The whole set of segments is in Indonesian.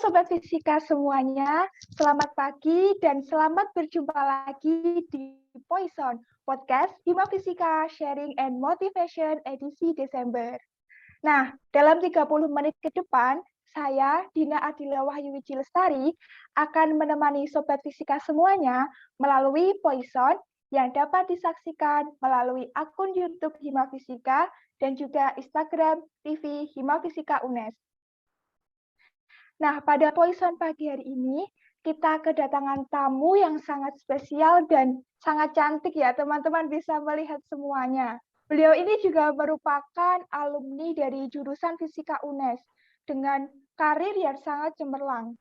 Sobat Fisika semuanya, selamat pagi dan selamat berjumpa lagi di Poison, podcast Hima Fisika Sharing and Motivation edisi Desember. Nah, dalam 30 menit ke depan, saya, Dina Adila Wahyu Wiji Lestari, akan menemani Sobat Fisika semuanya melalui Poison yang dapat disaksikan melalui akun YouTube Hima Fisika dan juga Instagram TV Hima Fisika UNES. Nah, pada Poison pagi hari ini, kita kedatangan tamu yang sangat spesial dan sangat cantik ya, teman-teman bisa melihat semuanya. Beliau ini juga merupakan alumni dari jurusan Fisika UNES dengan karir yang sangat cemerlang.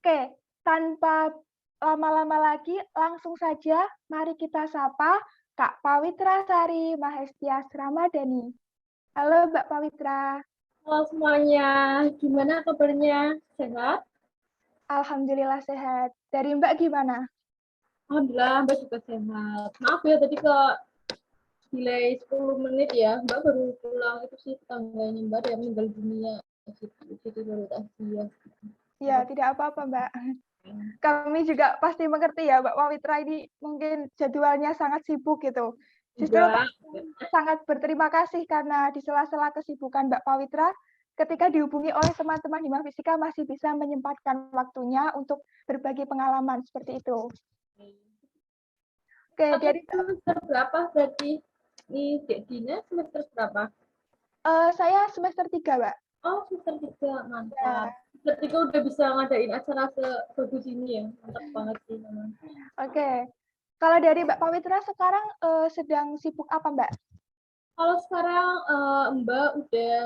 Oke, tanpa lama-lama lagi, langsung saja mari kita sapa Kak Pawitra Sari Mahestias Ramadhani. Halo Mbak Pawitra. Halo semuanya, gimana kabarnya? Sehat? Alhamdulillah sehat. Dari Mbak gimana? Alhamdulillah, Mbak juga sehat. Maaf ya, tadi ke delay 10 menit ya. Mbak baru pulang, itu sih tetangganya Mbak yang meninggal dunia. Jadi baru taziah. Ya, tidak apa-apa Mbak. Kami juga pasti mengerti ya, Mbak Pawitra ini mungkin jadwalnya sangat sibuk gitu. Justru sangat berterima kasih karena di sela-sela kesibukan Mbak Pawitra, ketika dihubungi oleh teman-teman Hima Fisika masih bisa menyempatkan waktunya untuk berbagi pengalaman seperti itu. Oke, dari semester berapa berarti? Ini Dek Dina semester berapa? Saya semester 3, Mbak. Oh, semester 3, mantap. Ya. Semester 3 udah bisa ngadain acara sebagus ini ya, mantap banget sih memang. Oke, kalau dari Mbak Pawitra sekarang sedang sibuk apa Mbak? Kalau sekarang Mbak udah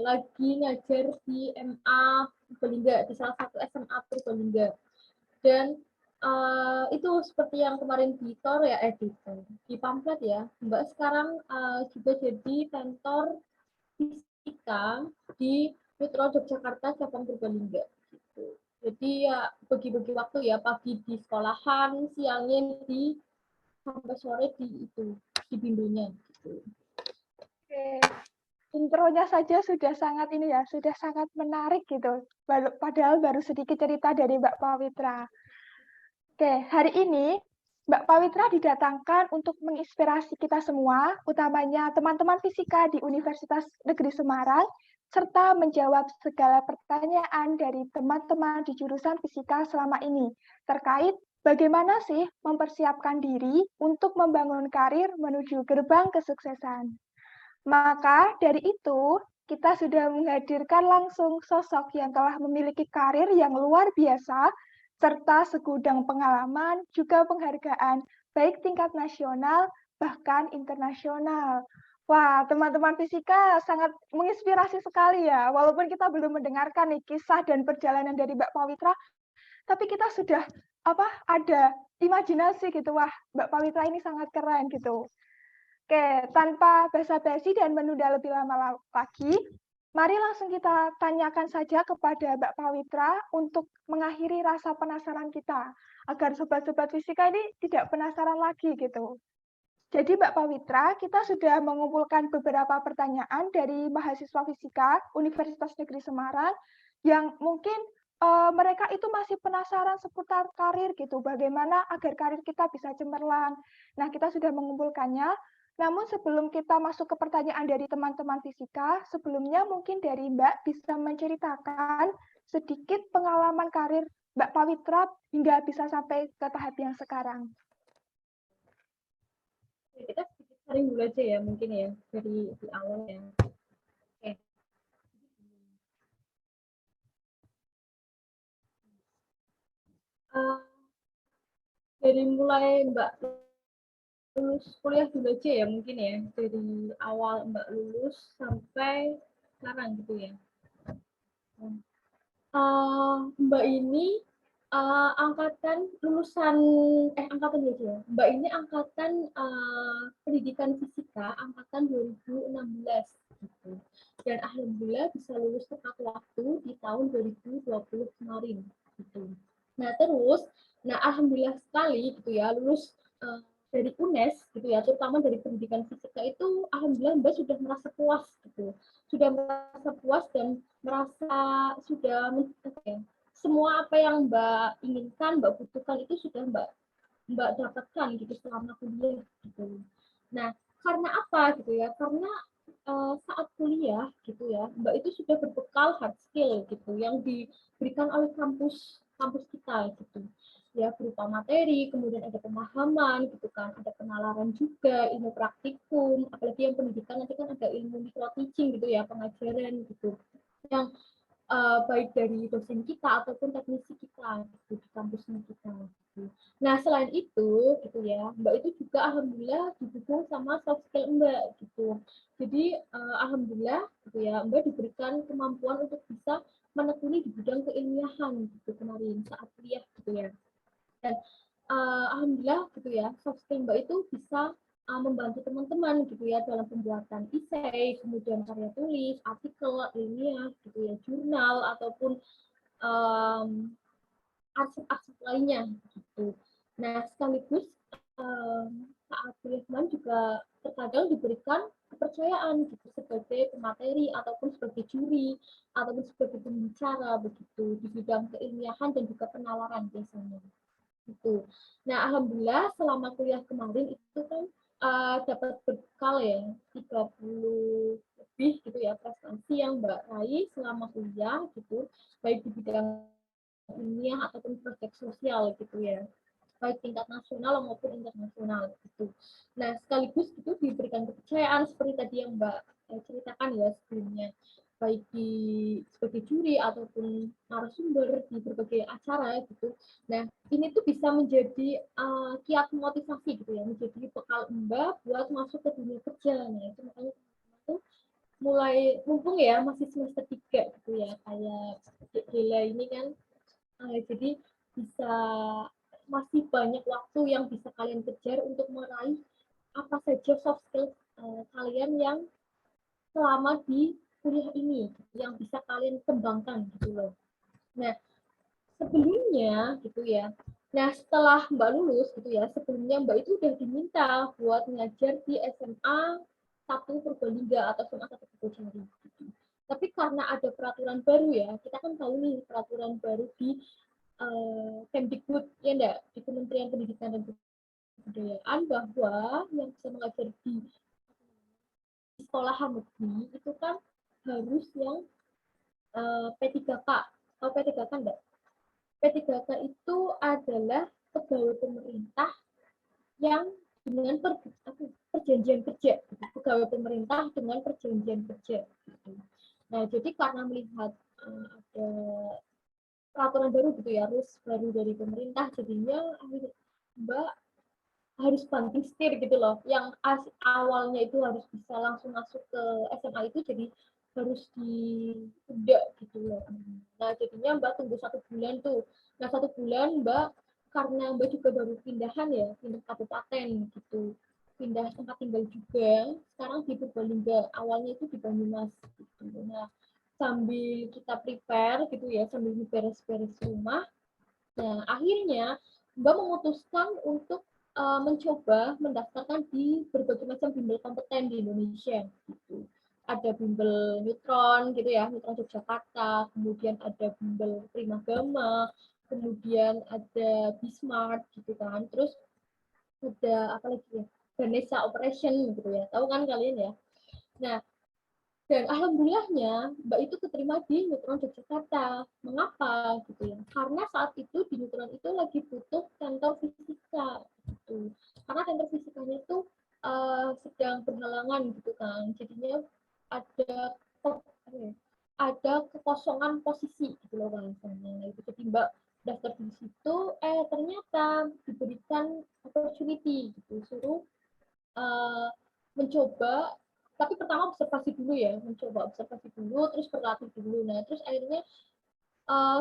lagi ngajar di MA Purbalingga, di salah satu SMA Purbalingga. Dan itu seperti yang kemarin di pamflet ya, Mbak sekarang juga jadi mentor fisika di Metro Yogyakarta cabang Purbalingga. Gitu. Jadi ya bagi-bagi waktu ya, pagi di sekolahan, siangnya sampai sore di bimbelnya. Gitu. Oke. Intronya saja sudah sangat sudah sangat menarik gitu. Padahal baru sedikit cerita dari Mbak Pawitra. Oke, hari ini Mbak Pawitra didatangkan untuk menginspirasi kita semua, utamanya teman-teman fisika di Universitas Negeri Semarang, serta menjawab segala pertanyaan dari teman-teman di jurusan fisika selama ini, terkait bagaimana sih mempersiapkan diri untuk membangun karir menuju gerbang kesuksesan. Maka dari itu, kita sudah menghadirkan langsung sosok yang telah memiliki karir yang luar biasa, serta segudang pengalaman, juga penghargaan, baik tingkat nasional, bahkan internasional. Wah, teman-teman fisika sangat menginspirasi sekali ya. Walaupun kita belum mendengarkan nih kisah dan perjalanan dari Mbak Pawitra, tapi kita sudah ada imajinasi gitu. Wah, Mbak Pawitra ini sangat keren gitu. Oke, tanpa basa-basi dan menunda lebih lama lagi, mari langsung kita tanyakan saja kepada Mbak Pawitra untuk mengakhiri rasa penasaran kita, agar sobat-sobat fisika ini tidak penasaran lagi gitu. Jadi Mbak Pawitra, kita sudah mengumpulkan beberapa pertanyaan dari mahasiswa fisika Universitas Negeri Semarang yang mungkin mereka itu masih penasaran seputar karir gitu, bagaimana agar karir kita bisa cemerlang. Nah, kita sudah mengumpulkannya. Namun sebelum kita masuk ke pertanyaan dari teman-teman fisika, sebelumnya mungkin dari Mbak bisa menceritakan sedikit pengalaman karir Mbak Pawitra hingga bisa sampai ke tahap yang sekarang. Kita sedikit sharing dulu aja ya, mungkin ya, dari di awal ya. Oke. Dari mulai Mbak lulus kuliah dulu aja ya, mungkin ya, dari awal Mbak lulus sampai sekarang gitu ya. Mbak ini angkatan angkatan ya. Mbak ini angkatan pendidikan fisika angkatan 2016 gitu. Dan alhamdulillah bisa lulus tepat waktu di tahun 2020 kemarin gitu. Nah, alhamdulillah sekali gitu ya, lulus dari UNES gitu ya, terutama dari pendidikan fisika itu alhamdulillah Mbak sudah merasa puas gitu. Sudah merasa puas dan merasa sudah semua apa yang Mbak inginkan, Mbak butuhkan itu sudah Mbak dapatkan gitu selama kuliah gitu. Nah, karena apa gitu ya? Karena saat kuliah gitu ya, Mbak itu sudah berbekal hard skill gitu yang diberikan oleh kampus kampus kita gitu. Ya berupa materi, kemudian ada pemahaman gitu kan, ada penalaran juga, ilmu praktikum, apalagi yang pendidikan nanti kan ada ilmu micro teaching gitu ya, pengajaran gitu. Yang baik dari dosen kita ataupun teknisi kita gitu, di kampusnya kita. Gitu. Nah selain itu gitu ya, Mbak itu juga alhamdulillah didukung sama soft skill Mbak gitu. Jadi alhamdulillah gitu ya, Mbak diberikan kemampuan untuk bisa menekuni di bidang keilmiahan gitu kemarin saat kuliah gitu ya. Dan alhamdulillah gitu ya, soft skill Mbak itu bisa membantu teman-teman gitu ya dalam pembuatan essay, kemudian karya tulis, artikel ilmiah gitu ya, jurnal ataupun arsip-arsip lainnya gitu. Nah, sekaligus saat kuliah kemarin juga terkadang diberikan kepercayaan gitu sebagai pemateri ataupun sebagai juri ataupun sebagai pembicara begitu di bidang keilmiahan dan juga penalaran biasanya gitu. Nah, alhamdulillah selama kuliah kemarin itu kan dapat bekal ya 30 lebih gitu ya prestasi yang Mbak raih selama kuliah gitu, baik di bidang ilmiah ataupun proyek sosial gitu ya, baik tingkat nasional maupun internasional gitu. Nah, sekaligus itu diberikan kepercayaan seperti tadi yang Mbak ceritakan ya sebelumnya, baik di sebagai juri ataupun narasumber di berbagai acara gitu. Nah, ini tuh bisa menjadi kiat motivasi gitu ya, menjadi bekal Mbak buat masuk ke dunia kerja. Nah, itu makanya itu mulai mumpung ya masih semester 3 gitu ya, kayak Gila ini kan jadi bisa masih banyak waktu yang bisa kalian kejar untuk meraih apa saja soft skill kalian yang selama di kuliah ini yang bisa kalian kembangkan gitu loh. Nah, sebelumnya gitu ya. Nah, setelah Mbak lulus gitu ya, sebelumnya Mbak itu udah diminta buat ngajar di SMA 1 Purbalingga atau SMA 1 Purwodadi. Gitu. Tapi karena ada peraturan baru ya, kita kan tahu nih peraturan baru di Kemdikbud ya enggak, di Kementerian Pendidikan dan Kebudayaan bahwa yang bisa mengajar di sekolahan negeri itu kan harus yang P3K. Tahu P3K enggak? P3K itu adalah pegawai pemerintah yang dengan perjanjian kerja, pegawai pemerintah dengan perjanjian kerja. Nah, jadi karena melihat ada peraturan baru gitu ya, rules baru dari pemerintah, jadinya Mbak harus banting setir gitu loh. Yang awalnya itu harus bisa langsung masuk ke SMA itu jadi harus ditunda gitu loh. Nah, jadinya Mbak tunggu 1 bulan tuh. Nah, 1 bulan Mbak, karena Mbak juga baru pindahan ya, pindah kabupaten gitu. Pindah tempat tinggal juga. Sekarang di Purbalingga. Awalnya itu di Banyumas gitu. Nah, sambil kita prepare gitu ya, sambil beres-beres rumah. Nah, akhirnya Mbak memutuskan untuk mencoba mendaftarkan di berbagai macam bimbel kompeten di Indonesia. Gitu. Ada bimbel Neutron gitu ya, Neutron Yogyakarta, kemudian ada bimbel Primagama, kemudian ada Bismart gitu kan, terus ada apa lagi ya, Ganesha Operation gitu ya, tahu kan kalian ya. Nah, dan alhamdulillahnya Mbak itu keterima di Neutron Yogyakarta. Mengapa gitu ya? Karena saat itu di Neutron itu lagi butuh kantor fisika gitu. Karena kantor fisikanya itu sedang berhalangan gitu kan. Jadinya ada ada kekosongan posisi gitu loh bahasanya. Itu jadi Mbak daftar di situ, ternyata diberikan opportunity gitu, suruh mencoba, tapi pertama observasi dulu ya, mencoba observasi dulu, terus berlatih dulu. Nah, terus akhirnya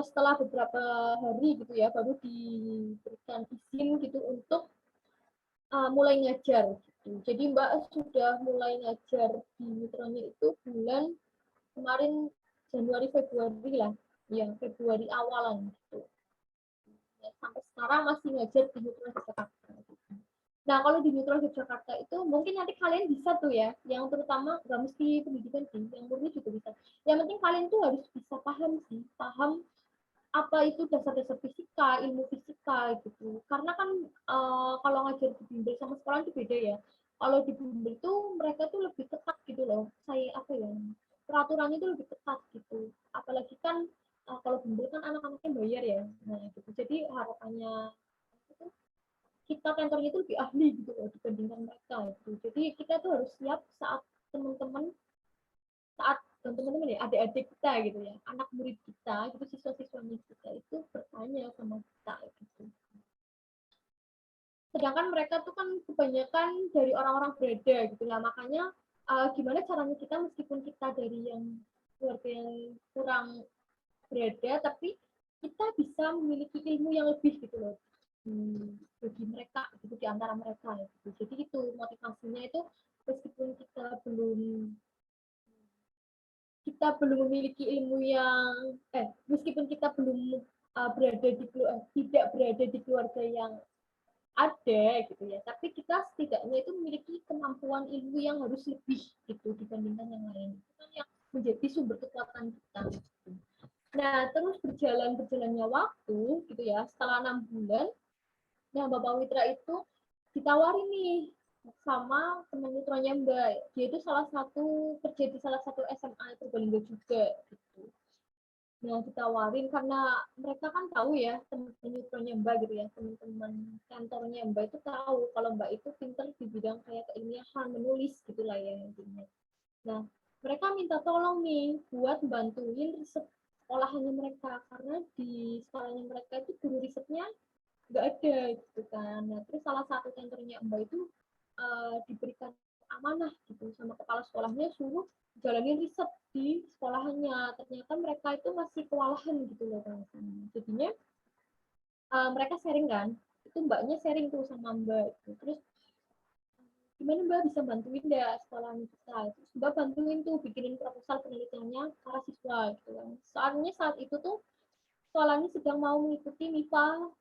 setelah beberapa hari gitu ya, baru diberikan izin gitu untuk mulai ngajar. Gitu. Jadi Mbak sudah mulai ngajar di Mitronya itu bulan kemarin Januari Februari lah, ya Februari awalan gitu. Ya, sampai sekarang masih ngajar di Mitra Jakarta. Gitu. Nah, kalau di Neutron Yogyakarta itu mungkin nanti kalian bisa tuh ya, yang terutama nggak mesti pendidikan sih, yang murni juga bisa. Yang penting kalian tuh harus bisa paham sih, paham apa itu dasar-dasar fisika, ilmu fisika gitu. Karena kan kalau ngajar di bimbel sama sekolah itu beda ya. Kalau di bimbel tuh mereka tuh lebih ketat gitu loh. Saya apa ya? Peraturannya itu lebih ketat gitu. Apalagi kan kalau bimbel kan anak-anaknya bayar ya. Nah, gitu. Jadi harapannya itu kita kantornya itu lebih ahli gitu loh dibandingkan mereka gitu. Jadi kita tuh harus siap saat teman-teman saat teman-teman ya adik-adik kita gitu ya, anak murid kita gitu, siswa-siswanya kita itu bertanya sama kita gitu. Sedangkan mereka tuh kan kebanyakan dari orang-orang berada gitu lah, makanya gimana caranya kita meskipun kita dari yang keluarga yang kurang berada, tapi kita bisa memiliki ilmu yang lebih gitu loh bagi mereka gitu di antara mereka gitu. Jadi itu motivasinya itu meskipun kita belum memiliki ilmu yang meskipun kita belum tidak berada di keluarga yang ada gitu ya, tapi kita setidaknya itu memiliki kemampuan ilmu yang harus lebih gitu dibandingkan yang lain. Itu kan yang menjadi sumber kekuatan kita. Gitu. Nah, terus berjalannya waktu gitu ya, setelah 6 bulan, nah Bapak Witra itu ditawari nih sama teman mitranya Mbak. Dia itu kerja di salah satu SMA Purbalingga juga gitu. Nah, ditawarin karena mereka kan tahu ya teman-teman mitranya Mbak gitu ya, teman-teman kantornya Mbak itu tahu kalau Mbak itu pinter di bidang kayak keilmiahan, menulis gitulah ya intinya. Nah, mereka minta tolong nih buat bantuin riset sekolahannya mereka karena di sekolahnya mereka itu guru risetnya nggak ada gitu kan. Nah, terus salah satu kantornya Mbak itu diberikan amanah gitu sama kepala sekolahnya suruh jalanin riset di sekolahannya. Ternyata mereka itu masih kewalahan gitu loh kan. Jadinya mereka sharing kan, itu mbaknya sharing tuh sama Mbak. Gitu. Terus gimana Mbak bisa bantuin nggak sekolah kita? Terus Mbak bantuin tuh bikinin proposal penelitiannya para siswa gitu kan. Soalnya saat itu tuh sekolahnya sedang mau mengikuti MIPA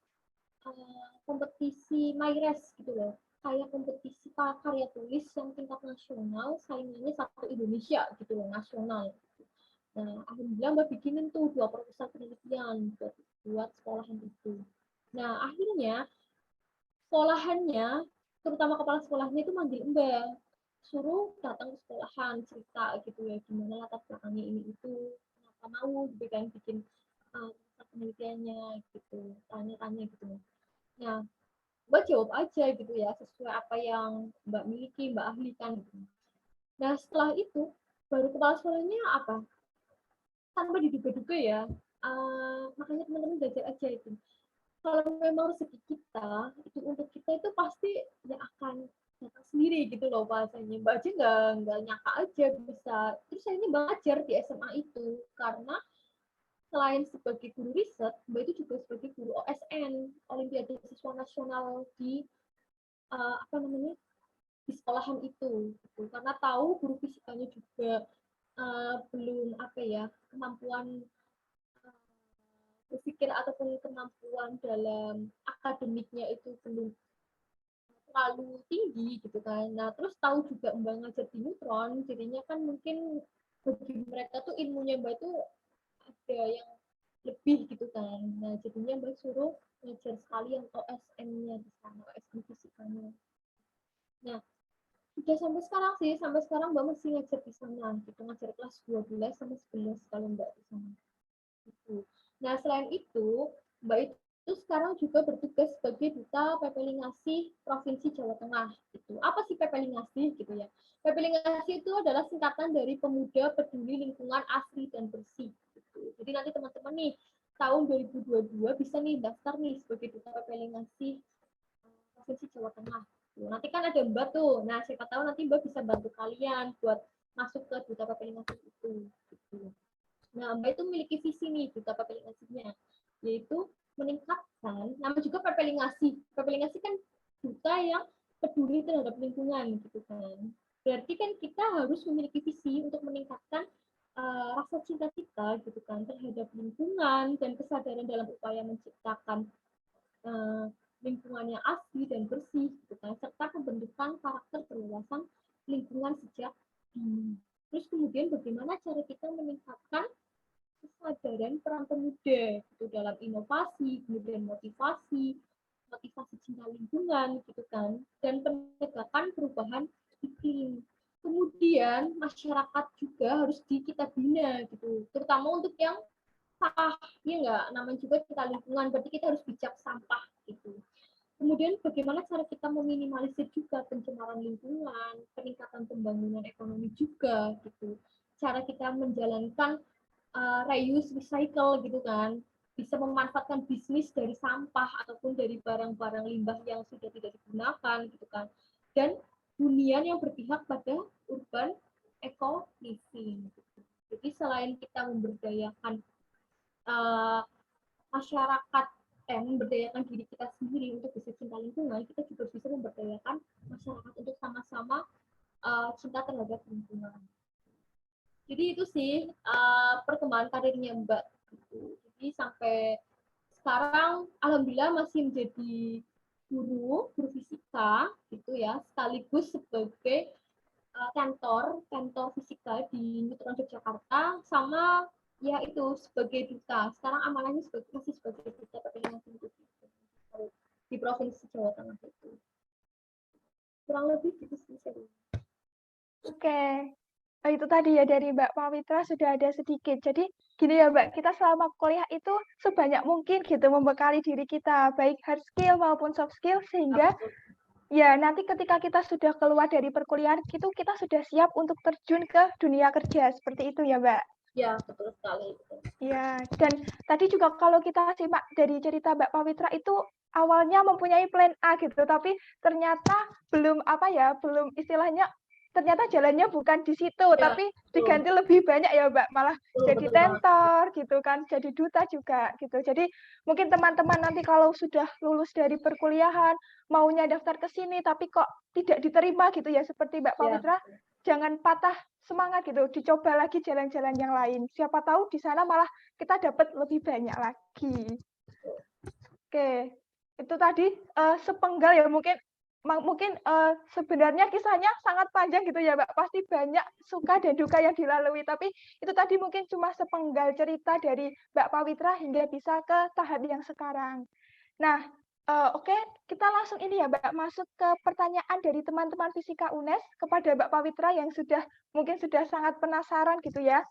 kompetisi MyRes gitu loh, kayak kompetisi karya tulis yang tingkat nasional, saingannya satu Indonesia gitu loh, nasional. Nah, alhamdulillah Mbak bikinin tuh 2 proposal penelitian buat sekolahan itu. Nah, akhirnya sekolahannya, terutama kepala sekolahnya itu manggil Mbak, suruh datang ke sekolahan cerita gitu ya, gimana latar belakangnya ini itu, kenapa mau gitu kan bikin penelitiannya gitu, tanya-tanya gitu. Nah, Mbak jawab aja gitu ya, sesuai apa yang Mbak miliki, Mbak ahlikan. Gitu. Nah, setelah itu, baru kepala sekolahnya apa? Tanpa diduga-duga ya, makanya teman-teman belajar aja itu. Kalau memang rezeki kita, itu untuk kita itu pasti ya akan datang sendiri gitu loh bahasanya. Mbak aja nggak nyangka aja bisa. Terus saya ini belajar di SMA itu, karena selain sebagai guru riset, Mbak itu juga sebagai guru OSN, Olimpiade Siswa Nasional di apa namanya di sekolahan itu gitu. Karena tahu guru fisikanya juga belum apa ya kemampuan berpikir ataupun kemampuan dalam akademiknya itu belum terlalu tinggi gitu kan. Nah terus tahu juga Mbak ngajar di Neutron, jadinya kan mungkin bagi mereka tuh ilmunya Mbak itu ada yang lebih gitu kan. Nah jadinya Mbak suruh ngajar sekalian OSN-nya di sana, OSN fisikanya. Nah udah sampai sekarang sih, sampai sekarang Mbak masih ngajar di sana, gitu, ngajar kelas 12 sampai 11 kalau Mbak di sana. Gitu. Nah, selain itu, Mbak itu sekarang juga bertugas sebagai Duta PP Provinsi Jawa Tengah. Gitu. Apa sih PP gitu ya? PP itu adalah singkatan dari Pemuda Peduli Lingkungan Asri dan Bersih. Gitu. Jadi nanti teman-teman nih, tahun 2022 bisa nih daftar nih sebagai Duta PP Provinsi Jawa Tengah. Nanti kan ada Mbak tuh. Nah, siapa tahu nanti Mbak bisa bantu kalian buat masuk ke Duta Papelingasi itu. Gitu. Nah, Mbak itu memiliki visi nih Duta Papelingasinya, yaitu meningkatkan, nama juga Papelingasi. Papelingasi kan duta yang peduli terhadap lingkungan, gitu kan. Berarti kan kita harus memiliki visi untuk meningkatkan rasa cinta kita, gitu kan, terhadap lingkungan dan kesadaran dalam upaya menciptakan lingkungan yang asli dan bersih gitu kan. kan, serta pembentukan karakter berwawasan lingkungan sejak dini. Terus kemudian bagaimana cara kita meningkatkan kesadaran peran pemuda gitu dalam inovasi, kemudian motivasi cinta lingkungan gitu kan, dan penegakan perubahan iklim. Kemudian masyarakat juga harus kita bina gitu, terutama untuk yang sampah, ya enggak, namanya juga cinta lingkungan, berarti kita harus bijak sampah gitu. Kemudian bagaimana cara kita meminimalisir juga pencemaran lingkungan, peningkatan pembangunan ekonomi juga gitu. Cara kita menjalankan reuse recycle gitu kan, bisa memanfaatkan bisnis dari sampah ataupun dari barang-barang limbah yang sudah tidak digunakan gitu kan, dan hunian yang berpihak pada urban eco living gitu. Jadi selain kita memberdayakan masyarakat, memberdayakan diri kita sendiri untuk bisa cinta lingkungan, kita juga bisa memberdayakan masyarakat untuk sama-sama cinta terhadap lingkungan. Jadi itu sih perkembangan karirnya Mbak. Jadi sampai sekarang alhamdulillah masih menjadi guru fisika gitu ya, sekaligus sebagai kantor fisika di Newton Yogyakarta, sama ya itu sebagai duta. Sekarang amanahnya masih sebagai duta perlindungan lingkungan di Provinsi Jawa Tengah itu. Kurang lebih gitu sih. Oke. Itu tadi ya dari Mbak Pawitra sudah ada sedikit. Jadi gini ya Mbak, kita selama kuliah itu sebanyak mungkin gitu membekali diri kita, baik hard skill maupun soft skill, sehingga ya nanti ketika kita sudah keluar dari perkuliahan itu kita sudah siap untuk terjun ke dunia kerja, seperti itu ya Mbak? Ya, betul sekali. Ya, dan tadi juga kalau kita simak dari cerita Mbak Pawitra itu awalnya mempunyai plan A gitu, tapi ternyata belum belum istilahnya ternyata jalannya bukan di situ, Ya, tapi betul. diganti lebih banyak ya Mbak, malah jadi Betul tentor gitu kan, jadi duta juga gitu. Jadi mungkin teman-teman nanti kalau sudah lulus dari perkuliahan, maunya daftar ke sini tapi kok tidak diterima gitu ya, seperti Mbak Pawitra, jangan patah semangat gitu, dicoba lagi jalan-jalan yang lain. Siapa tahu di sana malah kita dapat lebih banyak lagi. Oke, itu tadi sepenggal ya, mungkin sebenarnya kisahnya sangat panjang gitu ya Mbak, pasti banyak suka dan duka yang dilalui, tapi itu tadi mungkin cuma sepenggal cerita dari Mbak Pawitra hingga bisa ke tahap yang sekarang. Nah, oke, kita langsung ini ya Mbak, masuk ke pertanyaan dari teman-teman Fisika UNES kepada Mbak Pawitra yang mungkin sudah sangat penasaran gitu ya.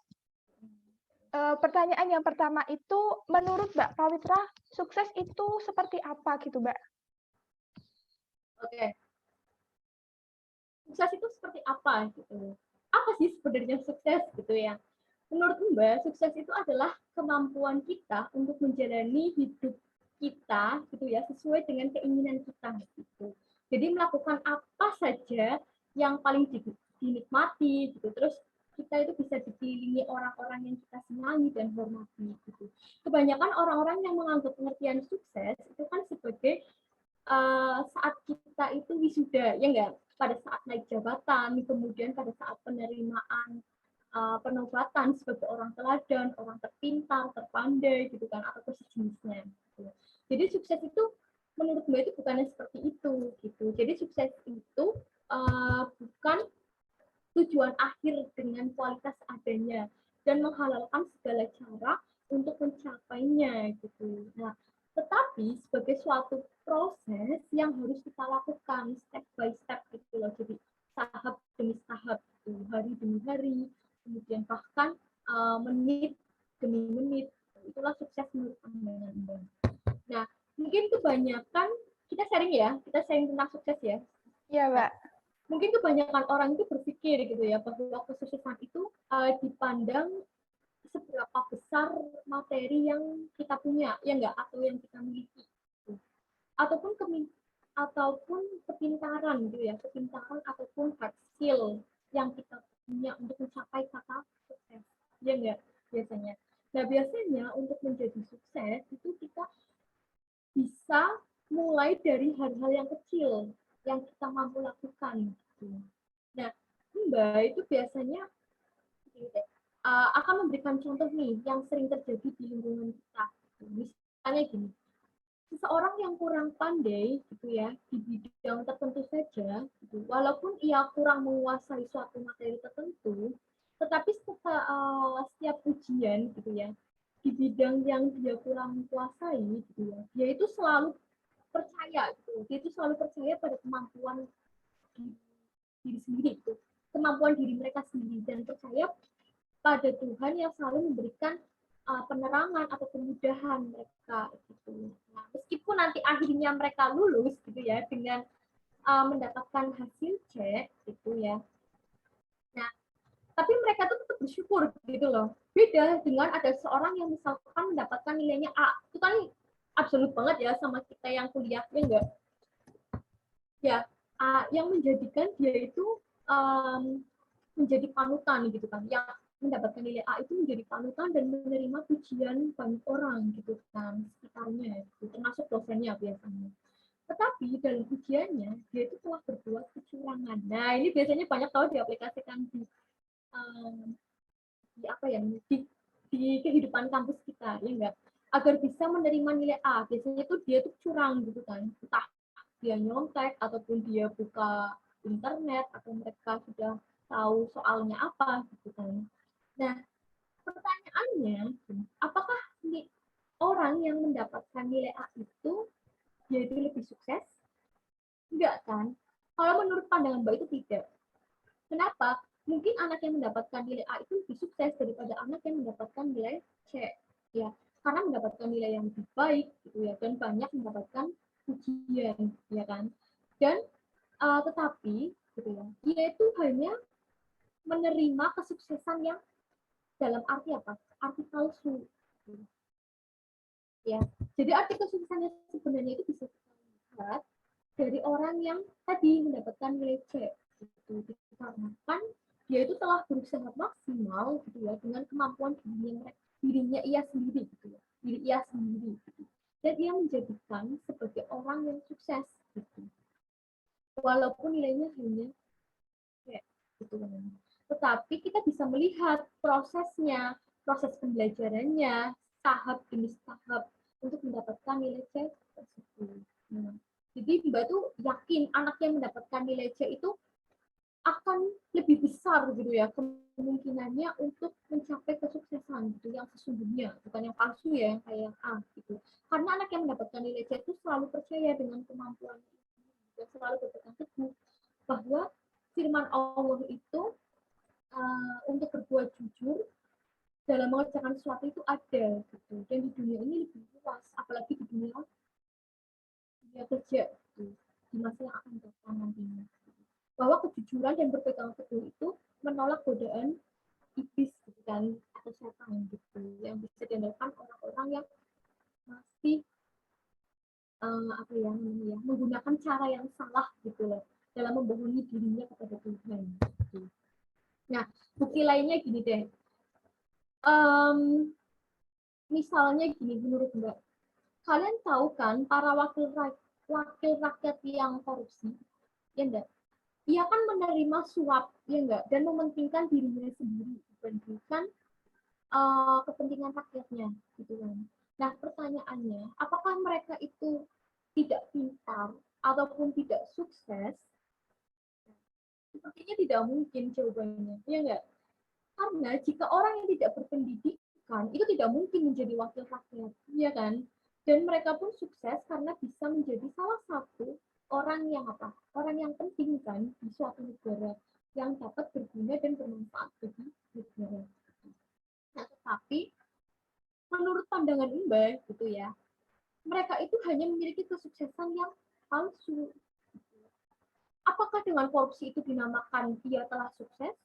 Pertanyaan yang pertama itu, menurut Mbak Pawitra, sukses itu seperti apa gitu Mbak? Oke. Sukses itu seperti apa gitu? Apa sih sebenarnya sukses gitu ya? Menurut Mbak, sukses itu adalah kemampuan kita untuk menjalani hidup kita gitu ya, sesuai dengan keinginan kita gitu. Jadi melakukan apa saja yang paling dinikmati gitu. Terus kita itu bisa dikelilingi orang-orang yang kita senangi dan hormati gitu. Kebanyakan orang-orang yang menganggap pengertian sukses itu kan sebagai saat kita itu wisuda, ya enggak? Pada saat naik jabatan, kemudian pada saat penerimaan penobatan sebagai orang teladan, orang terpintar, terpandai, gitu kan, atau sejenisnya. Gitu. Jadi sukses itu menurut Mbak itu bukannya seperti itu, gitu. Jadi sukses itu bukan tujuan akhir dengan kualitas adanya dan menghalalkan segala cara untuk mencapainya, gitu. Nah, tetapi sebagai suatu proses yang harus kita lakukan step by step gitu loh. Jadi tahap demi tahap, gitu. Hari demi hari, kemudian bahkan menit demi menit. Itulah sukses menurut pandangan Mbak. Nah, mungkin kebanyakan kita sharing tentang sukses ya. Iya, Mbak. Nah, mungkin kebanyakan orang itu berpikir gitu ya bahwa kesuksesan itu dipandang seberapa besar materi yang kita punya, ya enggak, atau yang kita miliki, ataupun kepintaran gitu ya, kepintaran ataupun hard skill yang kita punya untuk mencapai kata sukses, ya enggak biasanya. Nah biasanya untuk menjadi sukses itu kita bisa mulai dari hal-hal yang kecil yang kita mampu lakukan. Nah, Mbak itu biasanya akan memberikan contoh nih yang sering terjadi di lingkungan kita. Misalnya gini, seseorang yang kurang pandai gitu ya di bidang tertentu saja, gitu, walaupun ia kurang menguasai suatu materi tertentu, tetapi setiap ujian gitu ya di bidang yang dia kurang kuasai gitu ya, dia itu selalu percaya gitu, dia itu selalu percaya pada kemampuan diri sendiri gitu, kemampuan diri mereka sendiri dan percaya pada Tuhan yang selalu memberikan penerangan atau kemudahan mereka gitu. Nah, meskipun nanti akhirnya mereka lulus gitu ya dengan mendapatkan hasil C gitu ya. Nah, tapi mereka tuh tetap bersyukur gitu loh. Beda dengan ada seorang yang misalkan mendapatkan nilainya A. Itu kan absolut banget ya sama kita yang kuliah ya enggak? Ya, yang menjadikan dia itu menjadi panutan gitu kan. Yang mendapatkan nilai A itu menjadi panutan dan menerima pujian banyak orang gitu kan sekitarnya, gitu, termasuk dosennya biasanya. Tetapi dalam ujiannya dia itu telah berbuat kecurangan. Nah ini biasanya banyak tahu diaplikasikan di apa ya di kehidupan kampus kita ya enggak, agar bisa menerima nilai A biasanya itu dia tuh curang gitu kan, entah dia nyontek ataupun dia buka internet atau mereka sudah tahu soalnya apa gitu kan. Nah, pertanyaannya, apakah orang yang mendapatkan nilai A itu jadi lebih sukses? Enggak kan? Kalau menurut pandangan Mbak itu tidak. Kenapa? Mungkin anak yang mendapatkan nilai A itu lebih sukses daripada anak yang mendapatkan nilai C. Ya, karena mendapatkan nilai yang lebih baik gitu ya dan banyak mendapatkan ujian ya kan. Dan tetapi gitu ya, dia itu hanya menerima kesuksesan yang dalam arti apa? Arti palsu. Ya, jadi arti kesuksesan yang sebenarnya itu bisa kita lihat dari orang yang tadi mendapatkan nilai C. Gitu. Dikarenakan dia itu telah berusaha maksimal gitu ya dengan kemampuan dirinya ia sendiri gitu ya, diri ia sendiri gitu. Dan ia menjadikan sebagai orang yang sukses gitu. Walaupun nilainya hanya kayak gitu kan. Tetapi kita bisa melihat prosesnya, proses pembelajarannya, tahap demi tahap untuk mendapatkan nilai C tersebut. Nah, jadi Mbak tuh yakin anak yang mendapatkan nilai C itu akan lebih besar gitu ya kemungkinannya untuk mencapai kesuksesan gitu yang sesungguhnya, bukan yang palsu ya yang kayak A gitu. Karena anak yang mendapatkan nilai C itu selalu percaya dengan kemampuan dan selalu berpegang teguh bahwa firman Allah itu untuk berbuat jujur dalam mengerjakan sesuatu itu ada gitu. Dan di dunia ini lebih luas, apalagi di dunia kerja gitu, di masa yang akan datang nantinya. Bahwa kejujuran dan berpegang teguh itu menolak godaan iblis gitu kan, atau setan gitu yang bisa diandalkan orang-orang yang masih apa ya namanya, menggunakan cara yang salah gitu loh dalam membohongi dirinya kepada Tuhan. Gitu. Nah, bukti lainnya gini deh. Misalnya gini menurut Mbak, kalian tahu kan para wakil rakyat yang korupsi, ya enggak? Ia kan menerima suap, ya enggak, dan mementingkan dirinya sendiri dibandingkan kepentingan rakyatnya, gitu kan. Nah, pertanyaannya, apakah mereka itu tidak pintar ataupun tidak sukses? Sepertinya tidak mungkin jawabannya, ya enggak? Karena jika orang yang tidak berpendidikan itu tidak mungkin menjadi wakil rakyat, ya kan? Dan mereka pun sukses karena bisa menjadi salah satu orang yang apa? Orang yang penting kan di suatu negara yang dapat berguna dan bermanfaat bagi negara. Nah, tetapi menurut pandangan Mbak gitu ya, mereka itu hanya memiliki kesuksesan yang palsu. Apakah dengan korupsi itu dinamakan dia telah sukses?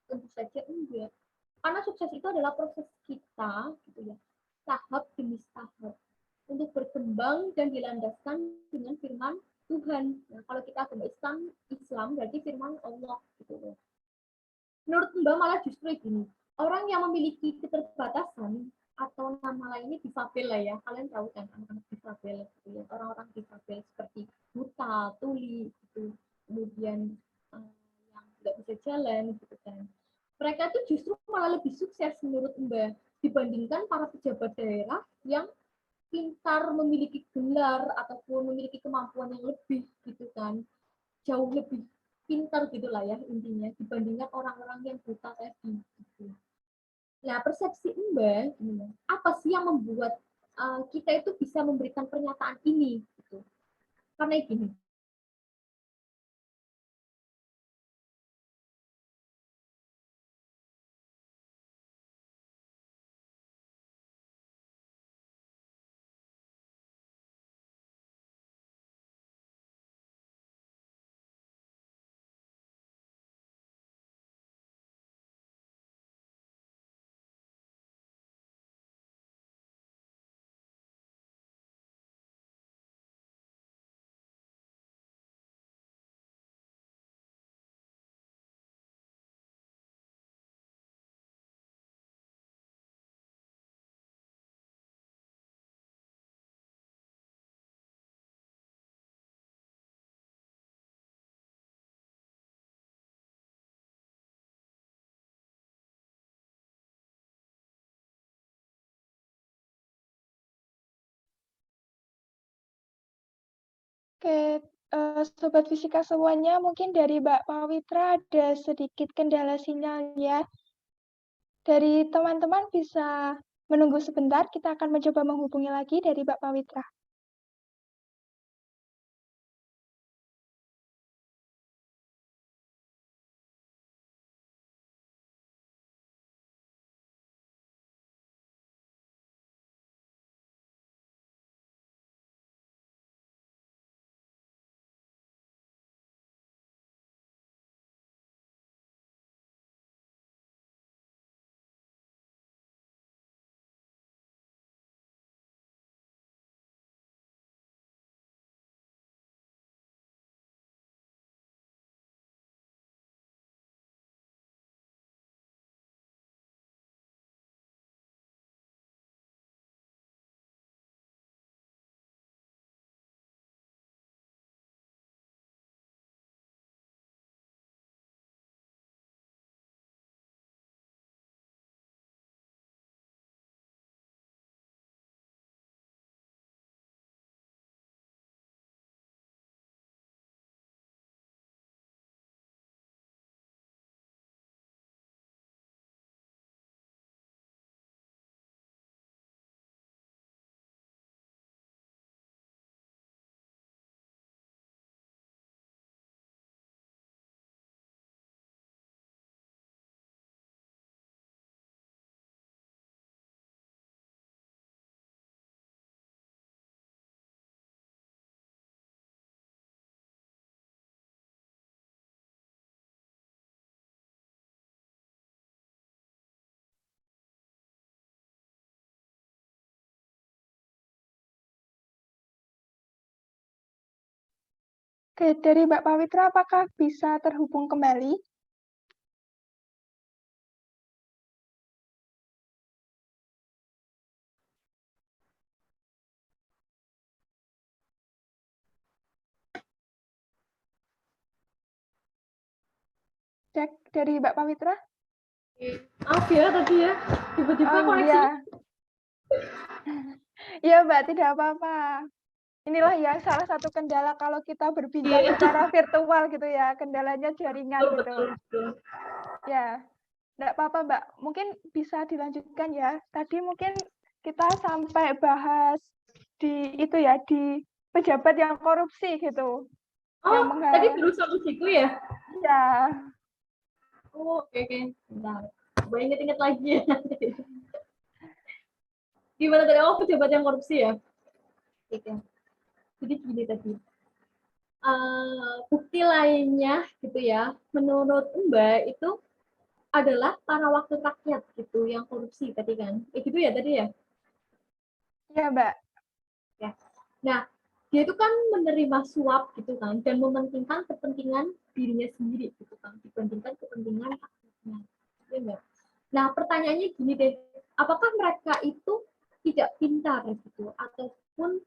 Tentu saja enggak. Karena sukses itu adalah proses kita, gitu ya, tahap demi tahap untuk berkembang dan dilandaskan dengan firman Tuhan. Nah, kalau kita agama Islam berarti firman Allah, gitu loh. Menurut Mbak malah justru gini, orang yang memiliki keterbatasan atau nama lainnya difabel lah ya, kalian tahu kan anak-anak difabel, gitu ya, orang-orang difabel seperti buta, tuli, gitu, kemudian yang tidak bisa jalan, gitu kan. Mereka itu justru malah lebih sukses menurut Mbak dibandingkan para pejabat daerah yang pintar, memiliki gelar ataupun memiliki kemampuan yang lebih gitu kan, jauh lebih pintar gitulah ya intinya dibandingkan orang-orang yang buta tadi gitu. Nah, persepsi Mbak, apa sih yang membuat kita itu bisa memberikan pernyataan ini gitu? Karena gini, Oke, Sobat Fisika semuanya, mungkin dari Mbak Pawitra ada sedikit kendala sinyal ya. Dari teman-teman bisa menunggu sebentar, kita akan mencoba menghubungi lagi dari Mbak Pawitra. Oke, dari Mbak Pawitra, apakah bisa terhubung kembali? Cek dari Mbak Pawitra. maaf ya tadi ya, tiba-tiba koneksinya. Iya. Iya, Mbak, tidak apa-apa. Inilah ya salah satu kendala kalau kita berbincang Iya, secara virtual gitu ya, kendalanya jaringan betul, gitu. betul, betul. Ya, enggak apa-apa, Mbak. Mungkin bisa dilanjutkan ya. Tadi mungkin kita sampai bahas di itu ya, di pejabat yang korupsi gitu. Oh, Yang tadi baru solusiku ya? ya, Oh, oke, oke. Bentar. Coba inget-inget lagi ya nanti. Gimana tadi? Oh, pejabat yang korupsi ya? Oke. Jadi gini tadi. Bukti lainnya gitu ya, menurut Mbak itu adalah para wakil rakyat gitu yang korupsi tadi kan. Gitu ya tadi ya? ya, Mbak. Ya. Nah, dia itu kan menerima suap gitu kan dan mementingkan kepentingan dirinya sendiri gitu kan dibandingkan kepentingan rakyatnya. Ya enggak? Nah, pertanyaannya gini deh, apakah mereka itu tidak pintar gitu ataupun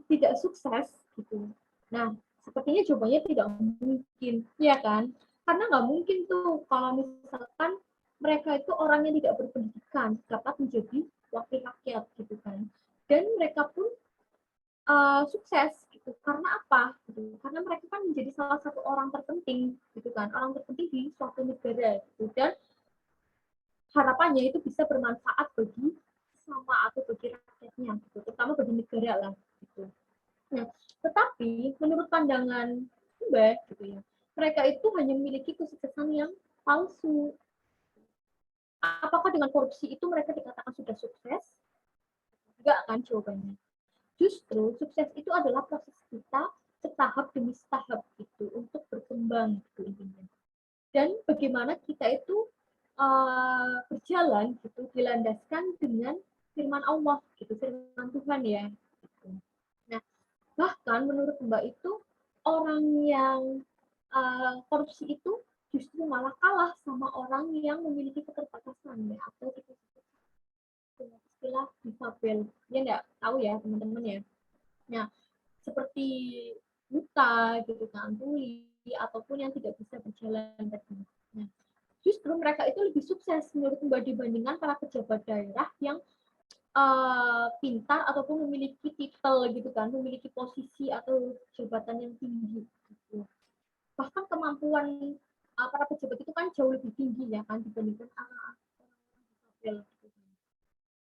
tidak sukses gitu? Nah, sepertinya jawabannya tidak mungkin, ya kan? Karena nggak mungkin tuh kalau misalkan mereka itu orang yang tidak berpendidikan dapat menjadi wakil rakyat gitu kan. dan mereka pun sukses gitu. Karena apa? Gitu. Karena mereka kan menjadi salah satu orang terpenting, gitu kan, orang terpenting di suatu negara. Gitu. Dan harapannya itu bisa bermanfaat bagi sama atau bagi rakyatnya, gitu. Terutama bagi negara lah. Gitu. Nah, tetapi menurut pandangan Mbak, gitu ya, mereka itu hanya memiliki kesuksesan yang palsu. Apakah dengan korupsi itu mereka dikatakan sudah sukses? Enggak kan jawabannya. Justru sukses itu adalah proses kita setahap demi setahap gitu untuk berkembang gitu intinya. Dan bagaimana kita itu berjalan gitu dilandaskan dengan firman Allah gitu, firman Tuhan ya. Gitu. Nah, bahkan menurut Mbak itu orang yang korupsi itu justru malah kalah sama orang yang memiliki keterbatasan ya, atau kita dengan istilah difabel. Ya nggak tahu ya teman-teman ya. Nah, seperti buta gitu kan, tuli ataupun yang tidak bisa berjalan tadi. Nah, justru mereka itu lebih sukses menurut Mbak dibandingkan para pejabat daerah yang pintar ataupun memiliki titel gitu kan, memiliki posisi atau jabatan yang tinggi gitu. Bahkan kemampuan para pejabat itu kan jauh lebih tinggi ya kan dibandingkan orang-orang gitu.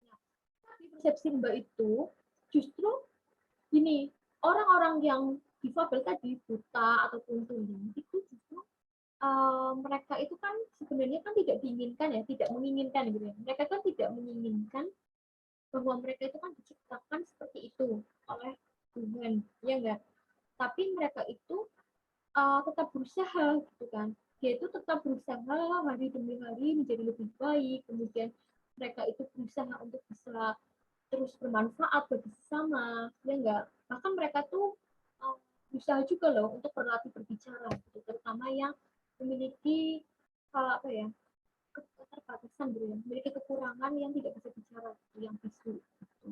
Nah, tapi persepsi Mbak itu justru gini, orang-orang yang difabel tadi, buta ataupun tuli, itu justru mereka itu kan sebenarnya kan tidak diinginkan ya, tidak menginginkan gitu ya. Mereka kan tidak menginginkan bahwa mereka itu kan diciptakan seperti itu oleh Tuhan, ya enggak? Tapi mereka itu tetap berusaha gitu kan. Dia itu tetap berusaha hari demi hari menjadi lebih baik, kemudian mereka itu berusaha untuk bisa terus bermanfaat bagi sesama, ya enggak? Bahkan mereka tuh berusaha juga loh untuk berlatih berbicara, gitu. Terutama yang memiliki apa ya keterbatasan gitu ya, memiliki kekurangan yang tidak bisa bicara, gitu, yang bisu. Gitu.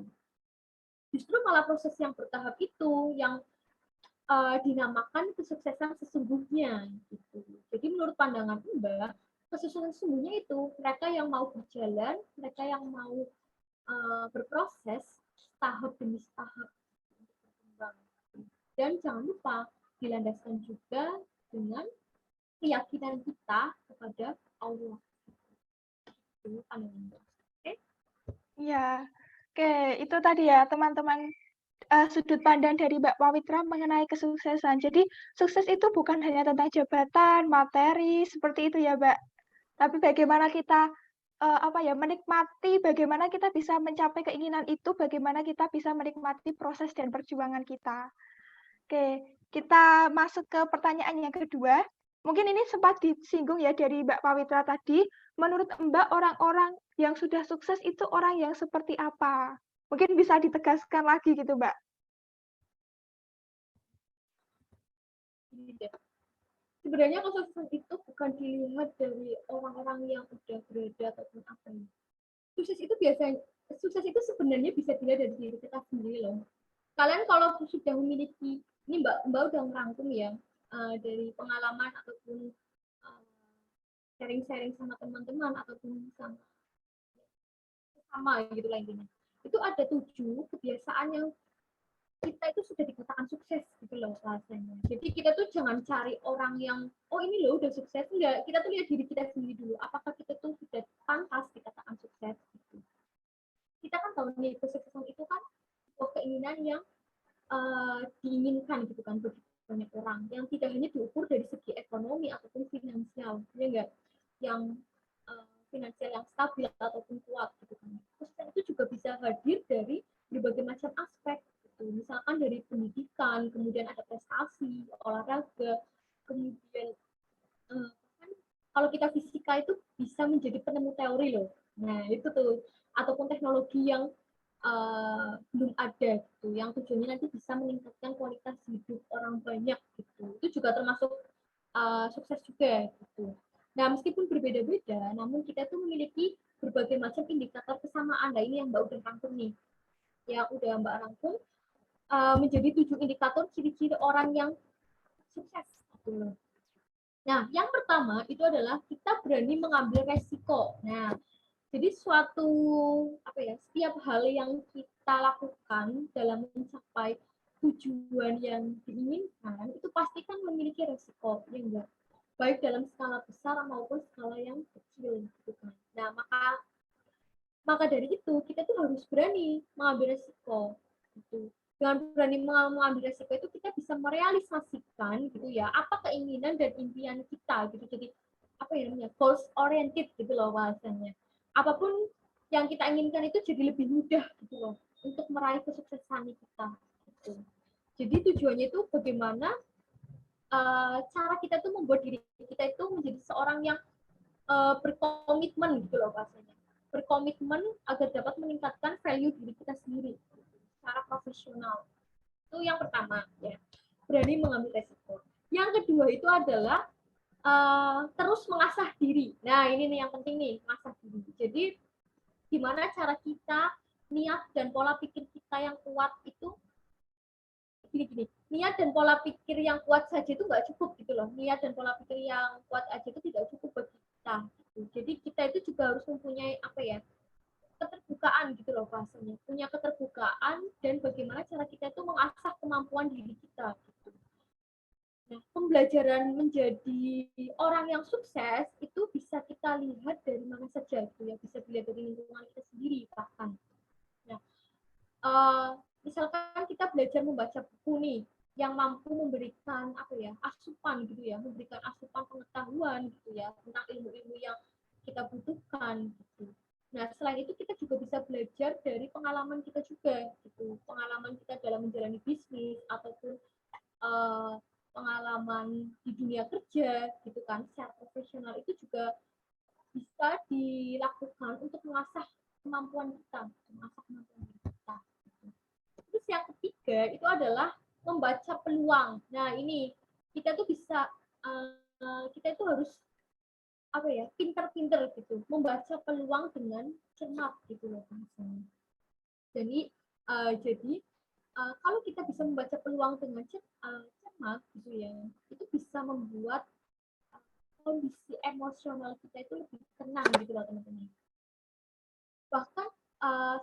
Justru malah proses yang bertahap itu yang dinamakan kesuksesan sesungguhnya. Gitu. Jadi menurut pandangan Mbak, kesuksesan sesungguhnya itu mereka yang mau berjalan, mereka yang mau berproses tahap demi tahap untuk berkembang. Dan jangan lupa dilandaskan juga dengan keyakinan kita kepada Allah. Itu pandangan. Oke? Ya, oke, itu tadi ya teman-teman sudut pandang dari Mbak Pawitra mengenai kesuksesan. Jadi sukses itu bukan hanya tentang jabatan, materi, seperti itu ya Mbak. Tapi bagaimana kita apa ya menikmati, bagaimana kita bisa mencapai keinginan itu, bagaimana kita bisa menikmati proses dan perjuangan kita. Oke, kita masuk ke pertanyaan yang kedua. Mungkin ini sempat disinggung ya dari Mbak Pawitra tadi. Menurut Mbak, orang-orang yang sudah sukses itu orang yang seperti apa? Mungkin bisa ditegaskan lagi gitu, Mbak. Sebenarnya kesuksesan itu bukan dilihat dari orang-orang yang udah berada ataupun apa ya. Sukses itu biasanya sukses itu sebenarnya bisa dilihat dari diri kita sendiri loh. Kalian kalau sudah memiliki ini Mbak udah merangkum ya dari pengalaman ataupun sharing-sharing sama teman-teman ataupun sama gitu lah intinya. Itu ada 7 kebiasaan yang kita itu sudah dikatakan sukses gitu loh rasanya. Jadi kita tuh jangan cari orang yang oh ini loh udah sukses, enggak. Kita tuh lihat diri kita sendiri dulu. Apakah kita tuh sudah pantas dikatakan sukses gitu. Kita kan tahu nih kesuksesan itu kan sebuah keinginan yang diinginkan gitu kan bagi banyak orang yang tidak hanya diukur dari segi ekonomi ataupun finansial, ya enggak, yang finansial yang stabil ataupun kuat gitu kan. Kesuksesan itu juga bisa hadir dari berbagai macam aspek gitu. Misalkan dari pendidikan, kemudian ada prestasi, olahraga, kemudian kan kalau kita fisika itu bisa menjadi penemu teori loh. Nah, itu tuh ataupun teknologi yang belum ada gitu, yang tujuannya nanti bisa meningkatkan kualitas hidup orang banyak gitu. Itu juga termasuk sukses juga gitu. Nah, meskipun berbeda-beda, namun kita tuh memiliki berbagai macam indikator kesamaan. Nah, ini yang Mbak udah rangkum nih. Yang udah Mbak rangkum menjadi 7 indikator ciri-ciri orang yang sukses gitu. Nah, yang pertama itu adalah kita berani mengambil resiko. Nah, jadi suatu apa ya, setiap hal yang kita kita lakukan dalam mencapai tujuan yang diinginkan itu pasti kan memiliki resiko, ya enggak? Baik dalam skala besar maupun skala yang kecil, gitu kan. Nah, maka dari itu kita tuh harus berani mengambil resiko, gitu. Dengan berani mengambil resiko itu kita bisa merealisasikan, gitu ya, apa keinginan dan impian kita, gitu. Jadi apa ya namanya, goals oriented, gitu loh bahasanya. Apapun yang kita inginkan itu jadi lebih mudah, gitu loh, untuk meraih kesuksesan kita. Gitu. Jadi tujuannya itu bagaimana cara kita tuh membuat diri kita itu menjadi seorang yang berkomitmen, gitu loh bahasanya. Berkomitmen agar dapat meningkatkan value diri kita sendiri secara profesional. Itu yang pertama, ya. Berani mengambil resiko. Yang kedua itu adalah terus mengasah diri. Nah, ini nih yang penting nih, mengasah diri. Jadi gimana cara kita, niat dan pola pikir kita yang kuat itu gini, niat dan pola pikir yang kuat saja itu nggak cukup, gitu loh. Niat dan pola pikir yang kuat aja itu tidak cukup bagi kita, gitu. Jadi kita itu juga harus mempunyai apa ya, keterbukaan, gitu loh bahasanya. Punya keterbukaan dan bagaimana cara kita itu mengasah kemampuan diri kita, gitu. Nah, pembelajaran menjadi orang yang sukses itu bisa kita lihat dari mana saja, gitu ya. Bisa dilihat dari lingkungan kita sendiri bahkan. Nah, misalkan kita belajar membaca buku nih yang mampu memberikan apa ya, asupan, gitu ya, memberikan asupan pengetahuan, gitu ya, tentang ilmu-ilmu yang kita butuhkan, gitu. Nah, selain itu kita juga bisa belajar dari pengalaman kita juga, gitu. Pengalaman kita dalam menjalani bisnis ataupun pengalaman di dunia kerja, gitu kan, secara profesional itu juga bisa dilakukan untuk mengasah kemampuan kita, mengasah kemampuan kita. Terus yang ketiga itu adalah membaca peluang. Nah, ini kita tuh bisa kita itu harus apa ya, pinter-pinter gitu, membaca peluang dengan cermat, gitu loh bahasanya. Jadi kalau kita bisa membaca peluang dengan cermat, gitu ya, itu bisa membuat kondisi emosional kita itu lebih tenang, gitu loh teman-teman. Bahkan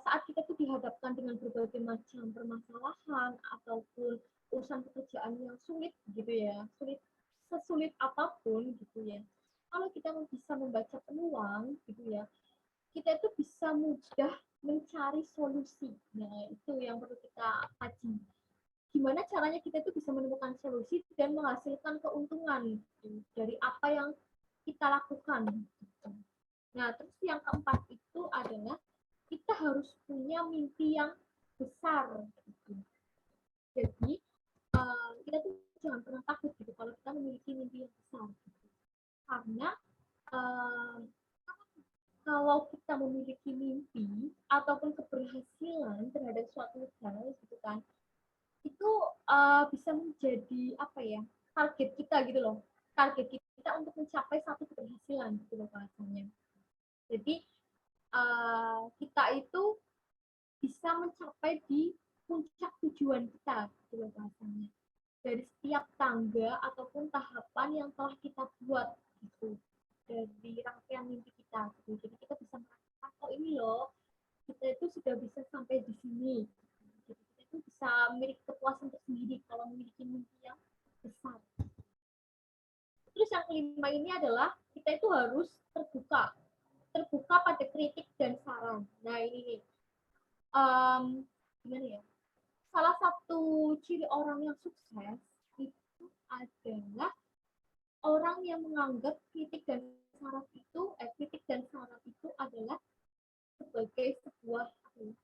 saat kita tuh dihadapkan dengan berbagai macam permasalahan ataupun urusan pekerjaan yang sulit, gitu ya, sesulit apapun, gitu ya, kalau kita bisa membaca peluang, gitu ya, kita itu bisa mudah mencari solusi. Nah, itu yang perlu kita kaji. Gimana caranya kita itu bisa menemukan solusi dan menghasilkan keuntungan, gitu, dari apa yang kita lakukan, gitu. Nah, terus yang keempat itu adalah kita harus punya mimpi yang besar, gitu. Jadi kita tuh jangan pernah takut, gitu, kalau kita memiliki mimpi yang besar, gitu. Karena kalau kita memiliki mimpi ataupun keberhasilan terhadap suatu hal, gitu kan, itu bisa menjadi apa ya, target kita, gitu loh, target kita untuk mencapai satu keberhasilan, gitu loh bahasanya. Jadi kita itu bisa mencapai di puncak tujuan kita, gitu loh bahasanya, dari setiap tangga ataupun tahapan yang telah kita buat, gitu, dari rangkaian mimpi kita, gitu. Jadi kita bisa merasakan, oh ini loh, kita itu sudah bisa sampai di sini. Jadi kita itu bisa memiliki kepuasan tersendiri kalau memiliki mimpi yang besar. Terus yang kelima ini adalah kita itu harus terbuka pada kritik dan saran. Nah, ini nih, gimana ya? Salah satu ciri orang yang sukses itu adalah orang yang menganggap kritik dan saran itu adalah sebagai sebuah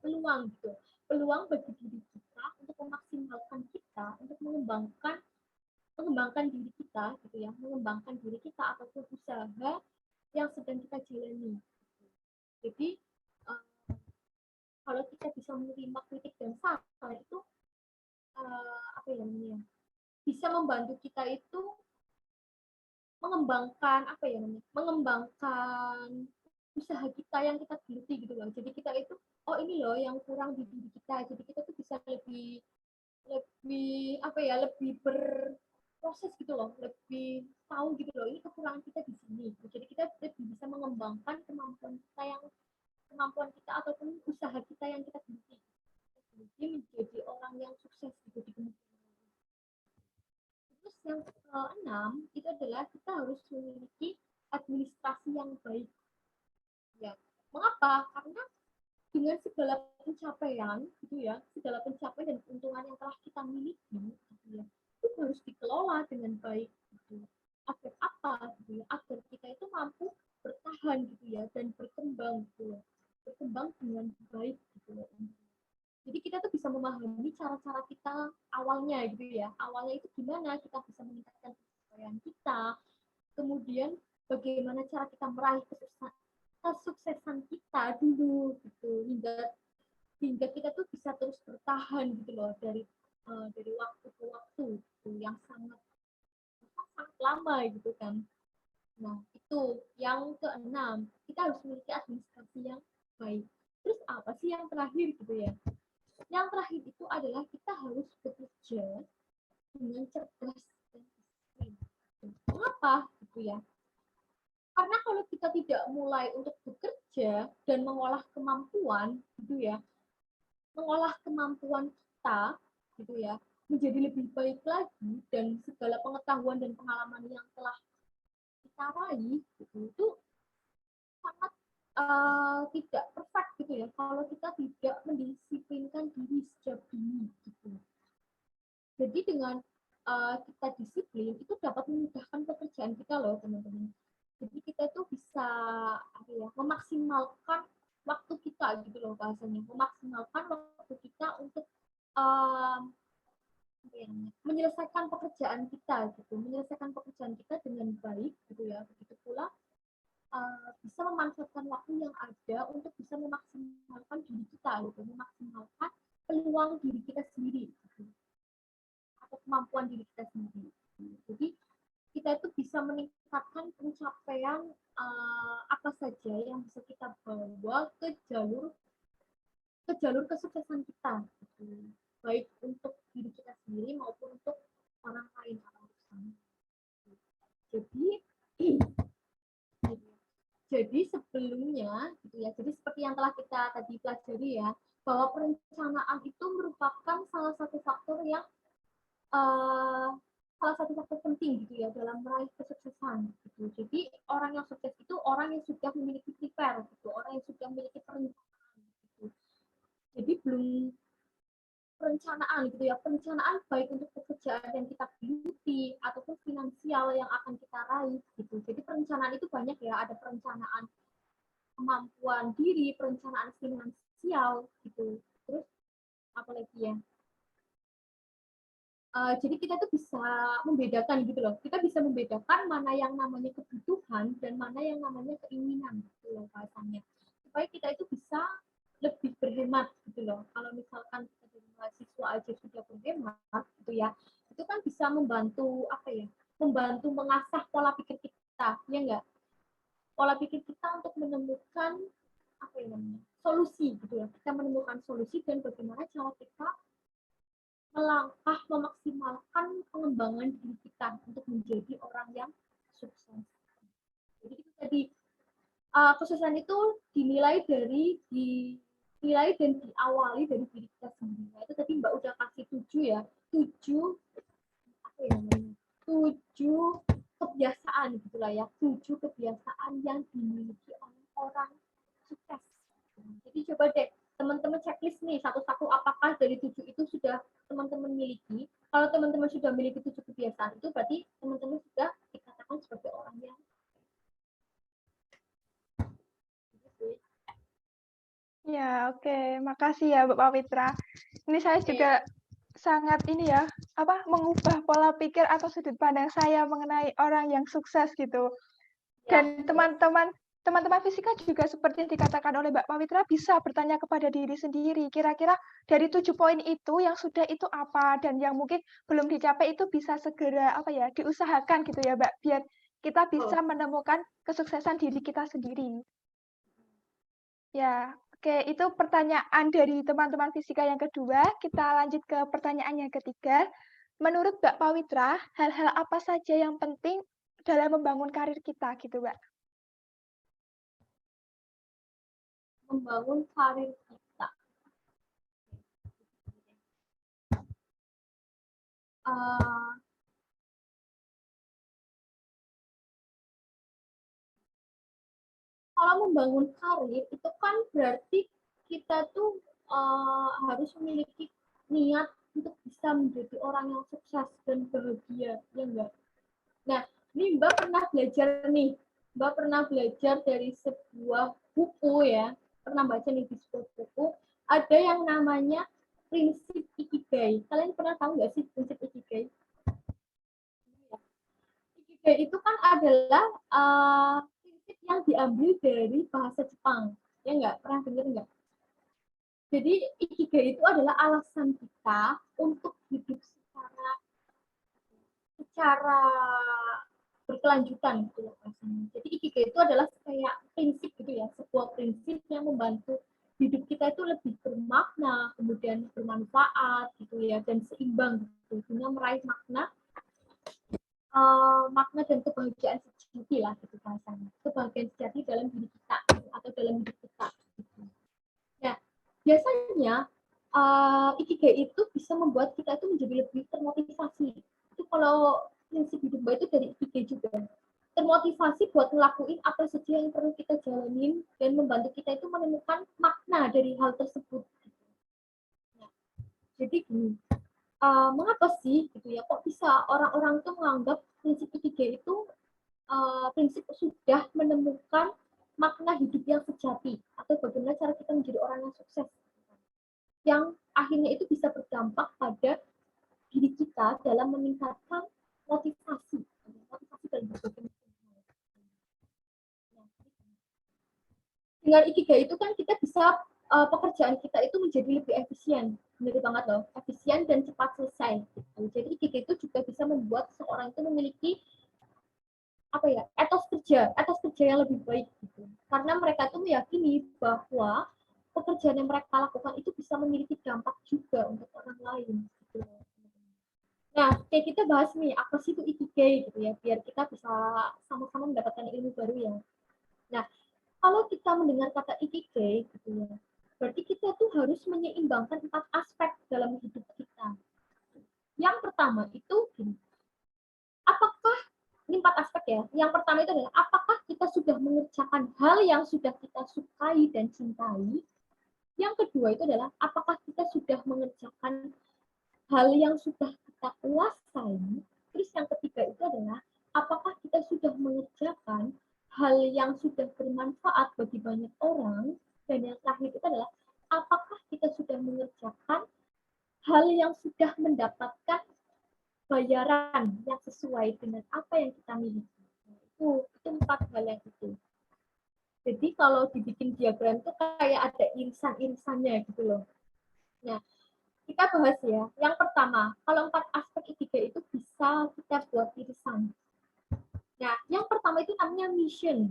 peluang, gitu. Peluang bagi diri kita untuk memaksimalkan kita, untuk mengembangkan diri kita, gitu ya, mengembangkan diri kita ataupun usaha yang sedang kita jalani. Jadi kalau kita bisa menerima kritik dan saran itu apa ya namanya, bisa membantu kita itu mengembangkan usaha kita yang kita geluti, gitu loh. Jadi kita itu, oh ini loh yang kurang di diri kita, jadi kita tuh bisa lebih lebih berproses, gitu loh, lebih tahu, gitu loh, ini kekurangan kita di sini. Jadi kita lebih bisa mengembangkan kemampuan kita ataupun usaha kita yang kita geluti. dia menjadi orang yang sukses gitu di kemudian hari. Terus yang keenam itu adalah kita harus memiliki administrasi yang baik. Ya, mengapa? Karena dengan segala pencapaian, gitu ya, segala pencapaian dan keuntungan yang telah kita miliki, gitu ya, itu harus dikelola dengan baik, gitu. Agar apa, gitu ya? Agar kita itu mampu bertahan, gitu ya, dan berkembang, gitu ya, berkembang dengan baik, gitu ya. Jadi kita tuh bisa memahami cara-cara kita awalnya gitu ya. Awalnya itu gimana kita bisa meningkatkan pencapaian kita. Kemudian bagaimana cara kita meraih kesuksesan kita dulu gitu hingga kita tuh bisa terus bertahan gitu loh dari waktu ke waktu gitu, yang sangat sangat lama gitu kan. Nah, itu yang keenam, kita harus memiliki administrasi yang baik. Terus apa sih yang terakhir gitu ya? Yang terakhir itu adalah kita harus bekerja dengan cerdas dan disiplin. Mengapa gitu ya? Karena kalau kita tidak mulai untuk bekerja dan mengolah kemampuan gitu ya, mengolah kemampuan kita gitu ya, menjadi lebih baik lagi dan segala pengetahuan dan pengalaman yang telah kita raih gitu, itu sangat tidak perfect gitu ya kalau kita tidak mendisiplinkan diri sejak dini gitu. Jadi dengan kita disiplin itu dapat memudahkan pekerjaan kita loh teman-teman. Jadi kita tuh bisa apa ya, memaksimalkan waktu kita gitu loh bahasanya, memaksimalkan waktu kita untuk um, menyelesaikan pekerjaan kita gitu, menyelesaikan pekerjaan kita dengan baik gitu ya. Begitu pula bisa memanfaatkan waktu yang ada untuk bisa memaksimalkan diri kita gitu, memaksimalkan peluang diri kita sendiri gitu, atau kemampuan diri kita sendiri. Jadi kita itu bisa meningkatkan pencapaian apa saja yang bisa kita bawa ke jalur kesuksesan kita, gitu. Baik untuk diri kita sendiri maupun untuk orang lain atau bersama. Jadi sebelumnya, gitu ya. Jadi seperti yang telah kita tadi pelajari ya, bahwa perencanaan itu merupakan salah satu faktor yang salah satu faktor penting gitu ya dalam meraih kesuksesan gitu. Jadi orang yang sukses itu orang yang sudah memiliki prepare gitu, orang yang sudah memiliki perencanaan gitu. Jadi belum perencanaan gitu ya, perencanaan baik untuk pekerjaan yang kita geluti ataupun finansial yang akan kita raih gitu. Jadi perencanaan itu banyak ya, ada perencanaan kemampuan diri, perencanaan finansial gitu. Terus apa lagi ya? Jadi kita tuh bisa membedakan gitu loh. Kita bisa membedakan mana yang namanya kebutuhan dan mana yang namanya keinginan gitu loh bahasanya. Supaya kita itu bisa lebih berhemat gitu loh. Kalau misalkan kita jadi mahasiswa aja sudah berhemat gitu ya, itu kan bisa membantu apa ya? Membantu mengasah pola pikir kita, ya enggak? Pola pikir kita untuk menemukan apa ya namanya? Solusi gitu ya. Kita menemukan solusi dan bagaimana cara kita melangkah memaksimalkan pengembangan diri kita untuk menjadi orang yang sukses. Jadi itu tadi kesuksesan itu dinilai dan diawali dari diri kita sendiri. Nah, itu tadi Mbak udah kasih 7 ya, 7 apa ya namanya? 7 kebiasaan gitulah ya, 7 kebiasaan yang dimiliki oleh orang sukses. Jadi coba deh teman-teman checklist nih satu-satu apakah dari 7 itu sudah teman-teman miliki. Kalau teman-teman sudah memiliki 7 kebiasaan itu berarti teman-teman sudah dikatakan sebagai orang yang Ya, oke. Makasih ya, Mbak Pawitra. Ini saya juga sangat ini ya, mengubah pola pikir atau sudut pandang saya mengenai orang yang sukses gitu. Dan teman-teman fisika juga seperti yang dikatakan oleh Mbak Pawitra bisa bertanya kepada diri sendiri, kira-kira dari 7 poin itu yang sudah itu apa dan yang mungkin belum dicapai itu bisa segera diusahakan gitu ya, Mbak, biar kita bisa menemukan kesuksesan diri kita sendiri. Ya, oke, itu pertanyaan dari teman-teman fisika yang kedua. Kita lanjut ke pertanyaan yang ketiga. Menurut Mbak Pawitra, hal-hal apa saja yang penting dalam membangun karir kita gitu, Mbak? Membangun karir kita. uh, kalau membangun karir itu kan berarti kita tuh harus memiliki niat untuk bisa menjadi orang yang sukses dan bahagia, ya enggak? Nah, ini Mbak pernah belajar nih, Mbak pernah belajar dari sebuah buku ya, pernah baca nih di sebuah buku, ada yang namanya prinsip Ikigai. Kalian pernah tahu nggak sih prinsip Ikigai? Ikigai itu kan adalah prinsip yang diambil dari bahasa Jepang. Ya nggak? Pernah dengar nggak? Jadi Ikigai itu adalah alasan kita untuk hidup secara berkelanjutan gitu rasanya. Jadi Ikigai itu adalah kayak prinsip gitu ya, sebuah prinsip yang membantu hidup kita itu lebih bermakna, kemudian bermanfaat gitu ya, dan seimbang gitu, sehingga meraih makna dan kebahagiaan sejati lah gitu bahasanya. Kebahagiaan sejati dalam diri kita gitu, atau dalam hidup kita. Gitu. Nah, biasanya Ikigai itu bisa membuat kita itu menjadi lebih termotivasi. Itu kalau prinsip hidup baik itu dari Ikigai juga. Termotivasi buat ngelakuin apa saja yang perlu kita jalanin dan membantu kita itu menemukan makna dari hal tersebut. Nah, jadi gini, mengapa sih gitu ya kok bisa orang-orang tuh menganggap prinsip Ikigai itu prinsip sudah menemukan makna hidup yang sejati atau bagaimana cara kita menjadi orang yang sukses yang akhirnya itu bisa berdampak pada diri kita dalam meningkatkan motivasi dalam berbagai dengan Ikigai itu kan kita bisa pekerjaan kita itu menjadi lebih efisien, benar banget loh, efisien dan cepat selesai. Gitu. Jadi Ikigai itu juga bisa membuat seorang itu memiliki etos kerja yang lebih baik gitu. Karena mereka itu meyakini bahwa pekerjaan yang mereka lakukan itu bisa memiliki dampak juga untuk orang lain. Gitu. Nah, kayak kita bahas nih, apa sih itu Ikigai gitu ya, biar kita bisa sama-sama mendapatkan ilmu baru ya. Nah, kalau kita mendengar kata Ikigai gitu ya, berarti kita tuh harus menyeimbangkan 4 aspek dalam hidup kita. Yang pertama itu gini, apakah ini 4 aspek ya. Yang pertama itu adalah apakah kita sudah mengerjakan hal yang sudah kita sukai dan cintai. Yang kedua itu adalah apakah kita sudah mengerjakan hal yang sudah kita kuasai. Terus yang ketiga itu adalah apakah kita sudah mengerjakan hal yang sudah bermanfaat bagi banyak orang. Dan yang terakhir itu adalah apakah kita sudah mengerjakan hal yang sudah mendapatkan bayaran yang sesuai dengan apa yang kita miliki. Itu 4 hal yang itu. Jadi kalau dibikin diagram itu kayak ada irisan-irisannya gitu loh. Nah, kita bahas ya. Yang pertama, kalau 4 aspek Ikigai itu bisa kita buat irisan. Nah, yang pertama itu namanya mission.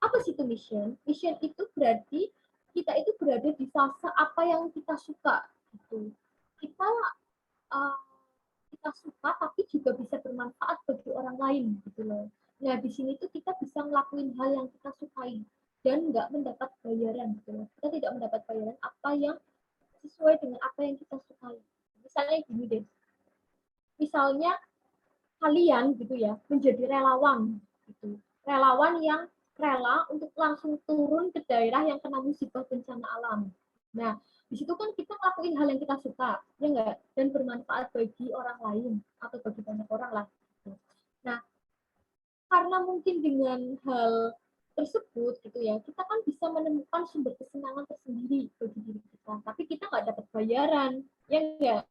Apa sih itu mission? Mission itu berarti kita itu berada di fase apa yang kita suka. Gitu. Kita kita suka tapi juga bisa bermanfaat bagi orang lain gitu loh. Nah di sini tuh kita bisa ngelakuin hal yang kita sukai dan nggak mendapat bayaran gitu loh. Kita tidak mendapat bayaran apa yang sesuai dengan apa yang kita sukai. Misalnya gini deh, misalnya kalian gitu ya menjadi relawan gitu, relawan yang rela untuk langsung turun ke daerah yang kena musibah bencana alam. Nah, di situ kan kita ngelakuin hal yang kita suka, ya enggak? Dan bermanfaat bagi orang lain atau bagi banyak orang lah. Nah, karena mungkin dengan hal tersebut gitu ya, kita kan bisa menemukan sumber kesenangan tersendiri bagi diri kita. Tapi kita nggak dapat bayaran, ya enggak?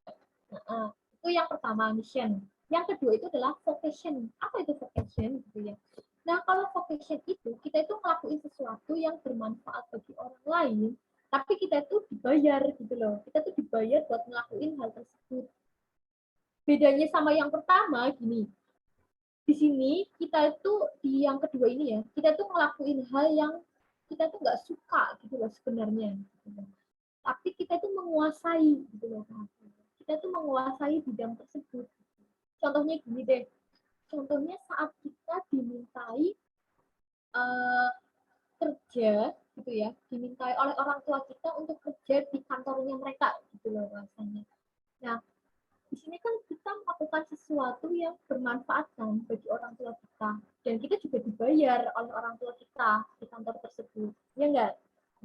Nah, itu yang pertama, mission. Yang kedua itu adalah vocation. Apa itu vocation gitu ya? Nah, kalau vocation itu kita itu ngelakuin sesuatu yang bermanfaat bagi orang lain, tapi kita itu dibayar gitu loh. Kita tuh dibayar buat ngelakuin hal tersebut. Bedanya sama yang pertama gini. Di sini kita itu di yang kedua ini ya, kita tuh ngelakuin hal yang kita tuh nggak suka gitu loh sebenarnya. Gitu. Tapi kita tuh menguasai gitu loh. Kita tuh menguasai bidang tersebut. Contohnya gini deh. Contohnya saat kita dimintai kerja gitu ya, dimintai oleh orang tua kita untuk kerja di kantornya mereka gitu loh rasanya. Nah, di sini kan kita melakukan sesuatu yang bermanfaat kan bagi orang tua kita, dan kita juga dibayar oleh orang tua kita di kantor tersebut, ya enggak?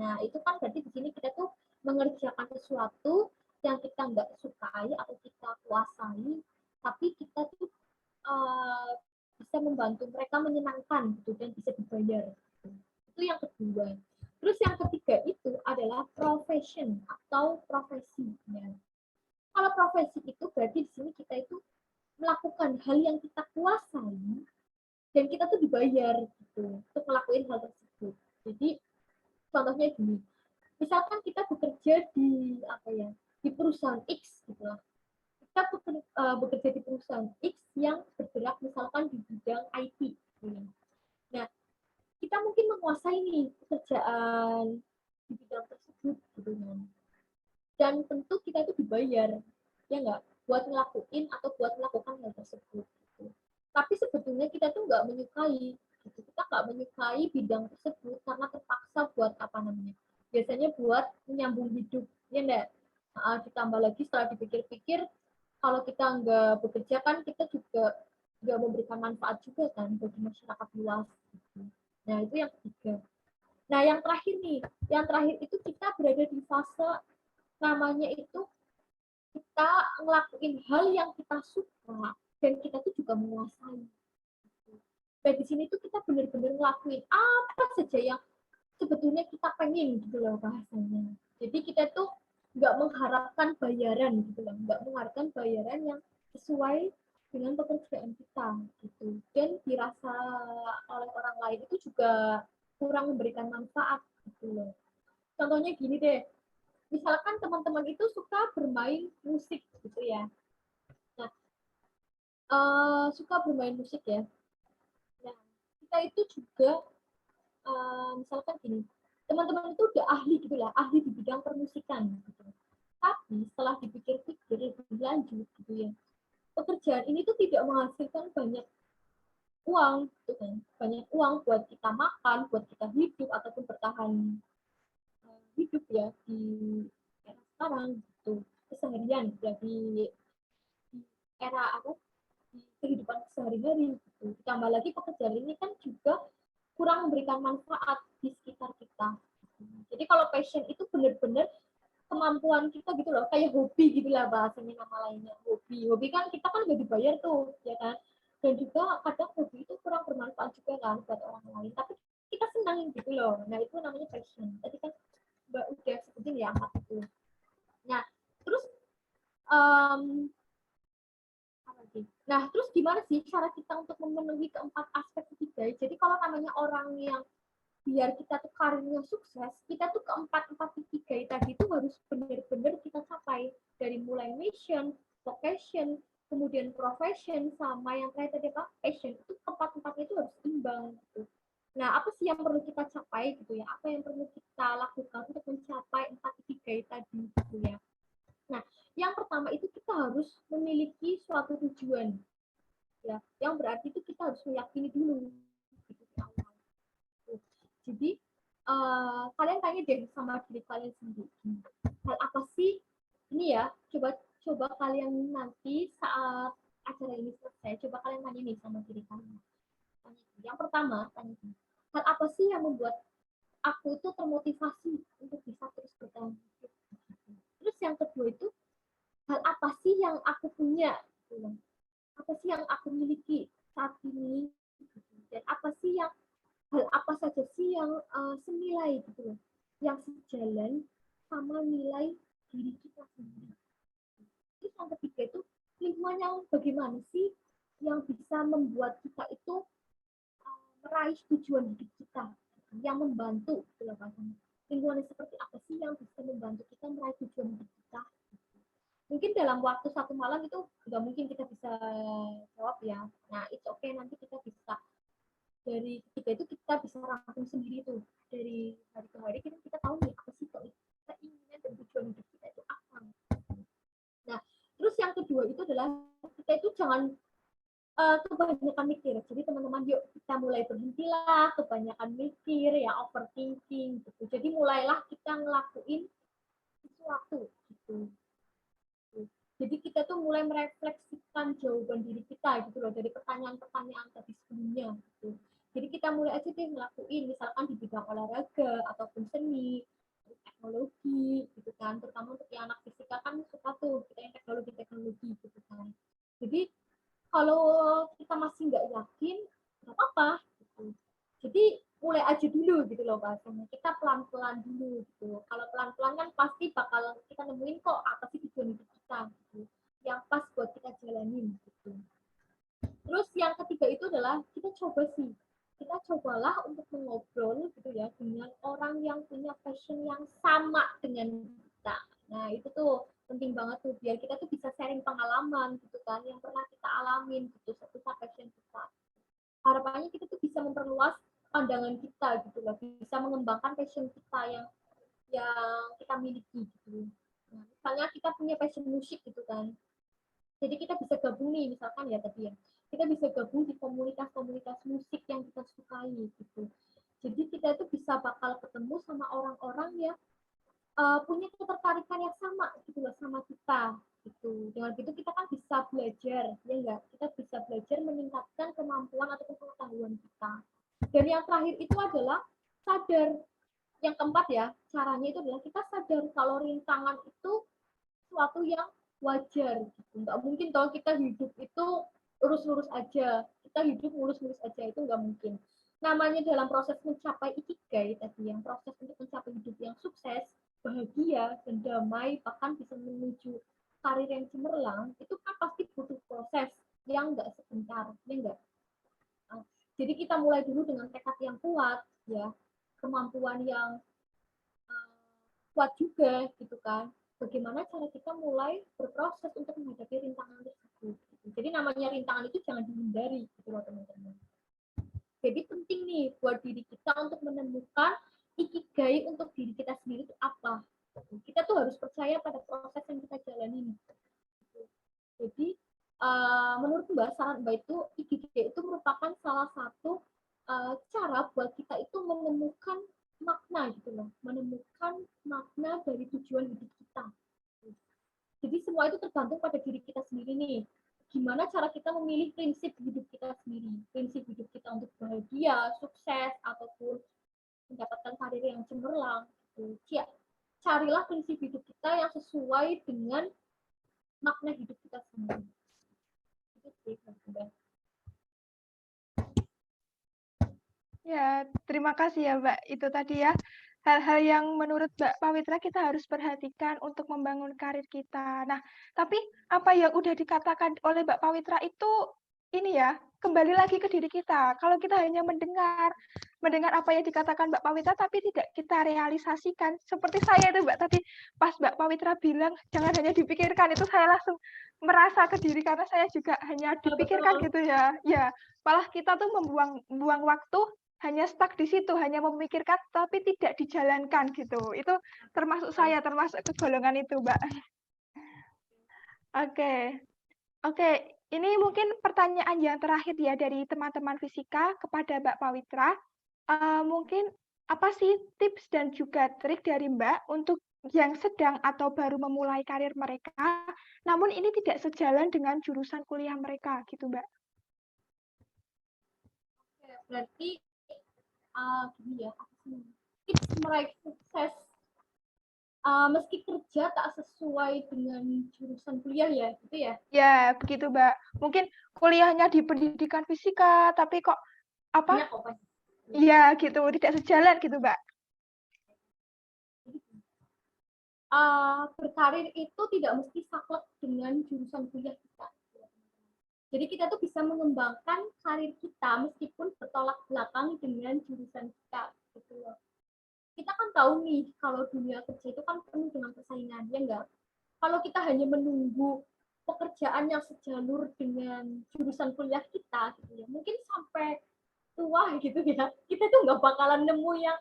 Nah, itu kan berarti di sini kita tuh mengerjakan sesuatu yang kita nggak sukai atau kita kuasai, tapi kita tuh bisa membantu mereka menyenangkan gitu dan bisa dibayar. Itu yang kedua. Terus yang ketiga itu adalah profession atau profesi. Ya. Kalau profesi itu berarti di sini kita itu melakukan hal yang kita kuasai dan kita tuh dibayar gitu untuk melakukan hal tersebut. Jadi contohnya gini, misalkan kita bekerja di apa ya, di perusahaan X gitu lah. Kita bekerja di perusahaan X yang bergerak misalkan di bidang IT. Nah, kita mungkin menguasai nih pekerjaan di bidang tersebut gitu kan. Dan tentu kita itu dibayar, ya nggak, buat ngelakuin atau buat melakukan hal tersebut. Gitu. Tapi sebetulnya kita tuh nggak menyukai, gitu. Kita nggak menyukai bidang tersebut karena terpaksa buat apa namanya? Biasanya buat menyambung hidup, ya nggak. Ditambah lagi setelah dipikir-pikir, kalau kita nggak bekerja kan kita juga nggak memberikan manfaat juga kan bagi masyarakat luas. Gitu. Nah itu yang ketiga. Nah yang terakhir nih, yang terakhir itu kita berada di fase namanya itu kita ngelakuin hal yang kita suka dan kita tuh juga menguasai. Dan di sini tuh kita benar-benar ngelakuin apa saja yang sebetulnya kita pengen gitu loh bahasanya. Jadi kita tuh nggak mengharapkan bayaran gitu loh, nggak mengharapkan bayaran yang sesuai dengan pekerjaan kita gitu. Dan dirasa oleh orang lain itu juga kurang memberikan manfaat gitu loh. Contohnya gini deh, misalkan teman-teman itu suka bermain musik gitu ya. Nah, suka bermain musik ya. Nah, kita itu juga misalkan gini, teman-teman itu udah ahli gitu lah, ahli di bidang permusikan gitu. Tapi setelah dipikir-pikir lebih lanjut gitu ya, pekerjaan ini tuh tidak menghasilkan banyak uang gitu kan. Banyak uang buat kita makan, buat kita hidup ataupun bertahan hidup ya di era sekarang gitu. Keseharian ya di era apa, di kehidupan sehari-hari gitu. Ditambah lagi pekerjaan ini kan juga kurang memberikan manfaat di sekitar kita. Jadi kalau passion itu benar-benar kemampuan kita gitu loh, kayak hobi gitu lah bahasanya, nama lainnya hobi. Hobi kan kita kan nggak dibayar tuh, ya kan? Dan juga kadang hobi itu kurang bermanfaat juga kan buat orang lain. Tapi kita senang gitu loh. Nah itu namanya passion. Tadi kan Mbak udah sebutin ya 4 itu. Nah terus um, nah, terus gimana sih cara kita untuk memenuhi keempat aspek ketiga? Jadi kalau namanya orang yang biar kita tuh karirnya sukses, kita tuh keempat tiga tadi itu harus benar-benar kita capai, dari mulai mission, vocation, kemudian profession, sama yang terakhir tadi apa, passion. Itu keempat itu harus imbang gitu. Nah, apa sih yang perlu kita capai gitu ya? Apa yang perlu kita lakukan untuk mencapai 4 tadi gitu ya? Nah, yang pertama itu kita harus memiliki suatu tujuan, ya. Yang berarti itu kita harus meyakini dulu gitu di awal. Jadi kalian tanya deh sama diri kalian sendiri, hal apa sih ini ya? Coba kalian nanti saat acara ini selesai, coba kalian tanya nih sama diri kalian. Tanya. Yang pertama, tanya hal apa sih yang membuat aku itu termotivasi untuk bisa terus bertahan hidup. Terus yang kedua itu, hal apa sih yang aku punya, apa sih yang aku miliki saat ini, dan apa sih yang hal apa saja sih yang senilai gitu loh, yang sejalan sama nilai diri kita sendiri. Terus yang ketiga itu, lingkungan yang bagaimana sih yang bisa membuat kita itu meraih tujuan hidup kita, yang membantu gitu loh bahasanya. Lingkungan seperti apa sih yang bisa membantu kita meraih tujuan hidup kita? Mungkin dalam waktu 1 malam itu nggak mungkin kita bisa jawab ya. Nah, it's okay, nanti kita bisa dari ketiga itu kita bisa rangkum sendiri tuh, dari hari ke hari kita tahu nih apa sih keinginan dan tujuan hidup kita itu apa. Nah, terus yang kedua itu adalah kita itu jangan kebanyakan mikir. Jadi teman-teman yuk kita mulai berhentilah kebanyakan mikir ya, overthinking gitu. Jadi mulailah kita ngelakuin sesuatu gitu. Jadi kita tuh mulai merefleksikan jawaban diri kita gitu loh dari pertanyaan-pertanyaan tadi sebelumnya gitu. Jadi kita mulai aja deh ngelakuin misalkan di bidang olahraga ataupun seni, teknologi gitu kan. Terutama untuk yang anak fisika kan suka tuh kita yang teknologi gitu kan. Jadi kalau kita masih nggak yakin, nggak apa-apa gitu. Jadi mulai aja dulu gitu loh bahasanya. Kita pelan-pelan dulu gitu. Kalau pelan-pelan kan pasti bakal kita nemuin kok apa sih tujuan hidup kita gitu. Yang pas buat kita jalanin gitu. Terus yang ketiga itu adalah kita coba sih. Kita cobalah untuk mengobrol gitu ya dengan orang yang punya passion yang sama dengan kita. Nah, itu tuh penting banget tuh biar kita tuh bisa sharing pengalaman gitu kan yang pernah kita alamin gitu seputar passion kita. Harapannya kita tuh bisa memperluas pandangan kita gitu loh, bisa mengembangkan passion kita yang kita miliki gitu. Nah, misalnya kita punya passion musik gitu kan. Jadi kita bisa gabung nih misalkan ya tadi ya. Kita bisa gabung di komunitas-komunitas musik yang kita sukai gitu. Jadi kita itu bisa bakal ketemu sama orang-orang yang punya ketertarikan yang sama gitu loh sama kita gitu. Dengan gitu kita kan bisa belajar ya enggak? Kita bisa belajar meningkatkan kemampuan atau pengetahuan kita. Dan yang terakhir itu adalah sadar. Yang keempat ya, caranya itu adalah kita sadar kalau rintangan itu sesuatu yang wajar gitu. Nggak mungkin kalau kita hidup itu lurus-lurus aja. Kita hidup lurus-lurus aja itu nggak mungkin. Namanya dalam proses mencapai ikigai tadi, yang proses untuk mencapai hidup yang sukses, bahagia dan damai, bahkan bisa menuju karir yang cemerlang, itu kan pasti butuh proses yang nggak sebentar, ya enggak? Jadi kita mulai dulu dengan tekad yang kuat, ya, kemampuan yang kuat juga, gitu kan. Bagaimana cara kita mulai berproses untuk menghadapi rintangan tersebut. Gitu. Jadi namanya rintangan itu jangan dihindari, gitu loh teman-teman. Jadi penting nih buat diri kita untuk menemukan ikigai untuk diri kita sendiri itu apa. Kita tuh harus percaya pada proses yang kita jalani. Jadi menurut Mbak, saran Mbak itu ikigai itu merupakan salah satu cara buat kita itu menemukan makna gitu loh, menemukan makna dari tujuan hidup kita. Jadi semua itu tergantung pada diri kita sendiri nih. Gimana cara kita memilih prinsip hidup kita sendiri, prinsip hidup kita untuk bahagia, sukses, ataupun mendapatkan karir yang cemerlang. Gitu. Ya, carilah prinsip hidup kita yang sesuai dengan makna hidup kita sendiri. Itu sih, Ya, terima kasih ya Mbak. Itu tadi ya, hal-hal yang menurut Mbak Pawitra kita harus perhatikan untuk membangun karir kita. Nah, tapi apa yang udah dikatakan oleh Mbak Pawitra itu ini ya, kembali lagi ke diri kita. Kalau kita hanya mendengar apa yang dikatakan Mbak Pawitra tapi tidak kita realisasikan. Seperti saya itu Mbak tadi pas Mbak Pawitra bilang jangan hanya dipikirkan, itu saya langsung merasa ke diri karena saya juga hanya dipikirkan gitu ya. Ya, malah kita tuh membuang waktu hanya stuck di situ, hanya memikirkan tapi tidak dijalankan gitu. Itu termasuk saya, termasuk ke golongan itu, Mbak. Oke. Oke, ini mungkin pertanyaan yang terakhir ya dari teman-teman fisika kepada Mbak Pawitra. Mungkin apa sih tips dan juga trik dari Mbak untuk yang sedang atau baru memulai karir mereka, namun ini tidak sejalan dengan jurusan kuliah mereka, gitu Mbak? berarti gini ya, tips meraih sukses meski kerja tak sesuai dengan jurusan kuliah ya, gitu ya? Ya, begitu Mbak. Mungkin kuliahnya di pendidikan fisika, tapi kok apa? Banyak kok. Iya, gitu, tidak sejalan gitu Mbak. Berkarir itu tidak mesti saklek dengan jurusan kuliah kita. Jadi kita tuh bisa mengembangkan karir kita meskipun bertolak belakang dengan jurusan kita. Gitu loh. Kita kan tahu nih kalau dunia kerja itu kan penuh dengan persaingan, ya enggak? Kalau kita hanya menunggu pekerjaan yang sejalur dengan jurusan kuliah kita, gitu ya, mungkin sampai tua gitu ya, kita tuh nggak bakalan nemu yang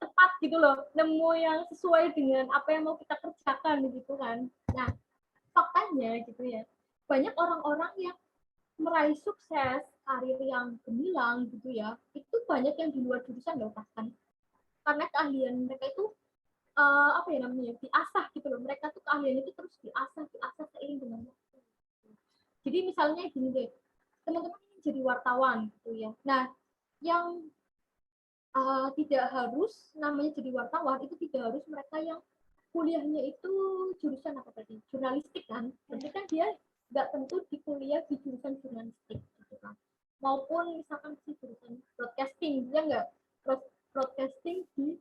tepat gitu loh, nemu yang sesuai dengan apa yang mau kita kerjakan gitu kan. Nah, faktanya gitu ya, banyak orang-orang yang meraih sukses, karir yang gemilang gitu ya, itu banyak yang di luar jurusan loh bahkan. Karena keahlian mereka itu apa ya namanya, diasah gitu loh. Mereka tuh keahlian itu terus diasah seiring dengan waktu. Jadi misalnya gini deh, teman-teman ingin jadi wartawan gitu ya. Nah, yang tidak harus namanya jadi wartawan itu tidak harus mereka yang kuliahnya itu jurusan apa tadi, jurnalistik kan, berarti kan dia nggak tentu di kuliah di jurusan jurnalistik gitu kan, maupun misalkan si jurusan broadcasting, dia nggak broadcasting di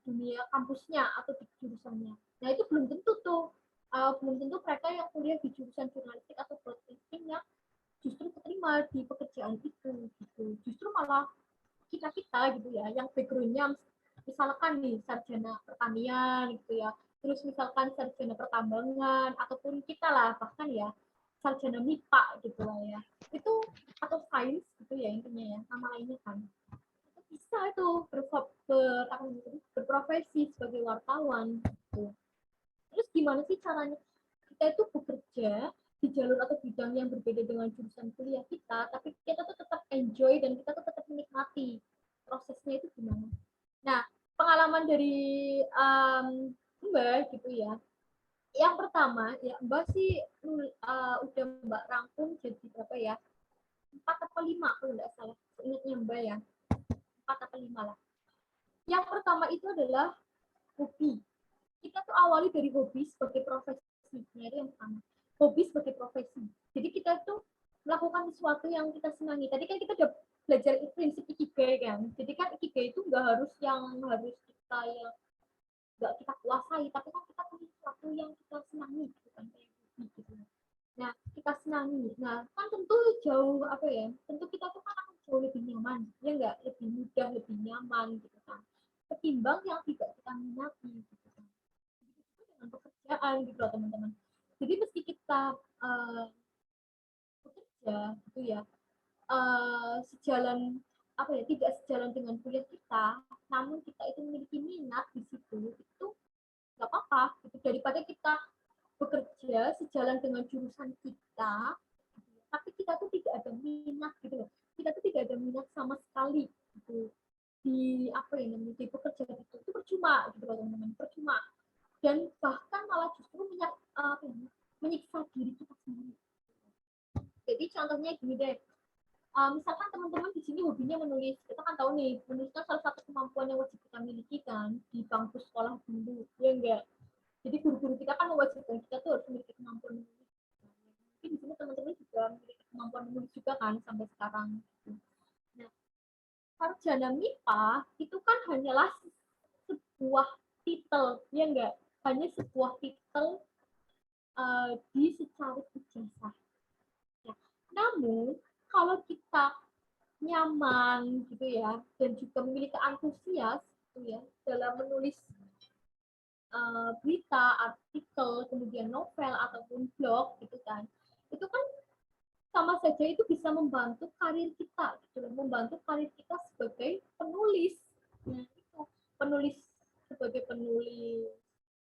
dunia kampusnya atau di jurusannya. Nah itu belum tentu tuh, belum tentu mereka yang kuliah di jurusan jurnalistik atau broadcasting yang justru keterima di pekerjaan itu gitu. Justru malah kita gitu ya, yang backgroundnya misalkan nih sarjana pertanian gitu ya, terus misalkan sarjana pertambangan ataupun kita lah bahkan ya sarjana MIPA gitu lah ya, itu atau sains gitu ya intinya ya, nama lainnya kan, itu bisa itu berprofesi sebagai wartawan gitu. Terus gimana sih caranya kita itu bekerja di jalur atau bidang yang berbeda dengan jurusan kuliah kita, tapi kita tuh tetap enjoy dan kita tuh tetap menikmati prosesnya itu gimana. Nah, pengalaman dari Mbak gitu ya. Yang pertama, ya Mbak sih udah Mbak rangkum jadi berapa ya? 4 atau 5 kalau nggak salah. Ingatnya Mbak ya. 4 atau 5 lah. Yang pertama itu adalah hobi. Kita tuh awali dari hobi sebagai profesi. Nah, itu yang pertama. Hobi sebagai profesi. Jadi kita tuh melakukan sesuatu yang kita senangi. Tadi kan kita udah belajar prinsip ikigai kan. Jadi kan ikigai itu nggak harus kita yang nggak kita kuasai, tapi kan kita punya sesuatu yang kita senangi gitu kan, kayak hobi gitu. Nah, kita senangi. Nah, kan tentu jauh apa ya? Tentu kita tuh kan akan jauh lebih nyaman, ya nggak, lebih mudah, lebih nyaman gitu kan. Ketimbang yang tidak kita minati gitu kan. Dengan pekerjaan gitu loh teman-teman. Jadi meski kita bekerja gitu ya, sejalan apa ya, tidak sejalan dengan kuliah kita, namun kita itu memiliki minat di situ, itu nggak apa-apa gitu. Daripada kita bekerja sejalan dengan jurusan kita, tapi kita tuh tidak ada minat gitu loh. Kita tuh tidak ada minat sama sekali gitu di apa ya namanya, di pekerjaan itu percuma gitu loh teman-teman, percuma, dan bahkan malah justru menyiksa diri kita sendiri. Jadi contohnya gini deh, misalkan teman-teman di sini hobinya menulis, kita kan tahu nih menulis kan salah satu kemampuan yang wajib kita miliki kan di bangku sekolah dulu, ya enggak? Jadi guru-guru kita kan mewajibkan kita tuh harus memiliki kemampuan menulis. Mungkin di sini teman-teman juga memiliki kemampuan menulis juga kan sampai sekarang. Nah, sarjana MIPA itu kan hanyalah sebuah titel, ya enggak? Hanya sebuah titel di secara ijazah. Ya. Namun kalau kita nyaman gitu ya dan juga memiliki antusias gitu ya dalam menulis berita, artikel, kemudian novel ataupun blog gitu kan, itu kan sama saja itu bisa membantu karir kita gitu, membantu karir kita sebagai penulis. Nah, itu penulis, sebagai penulis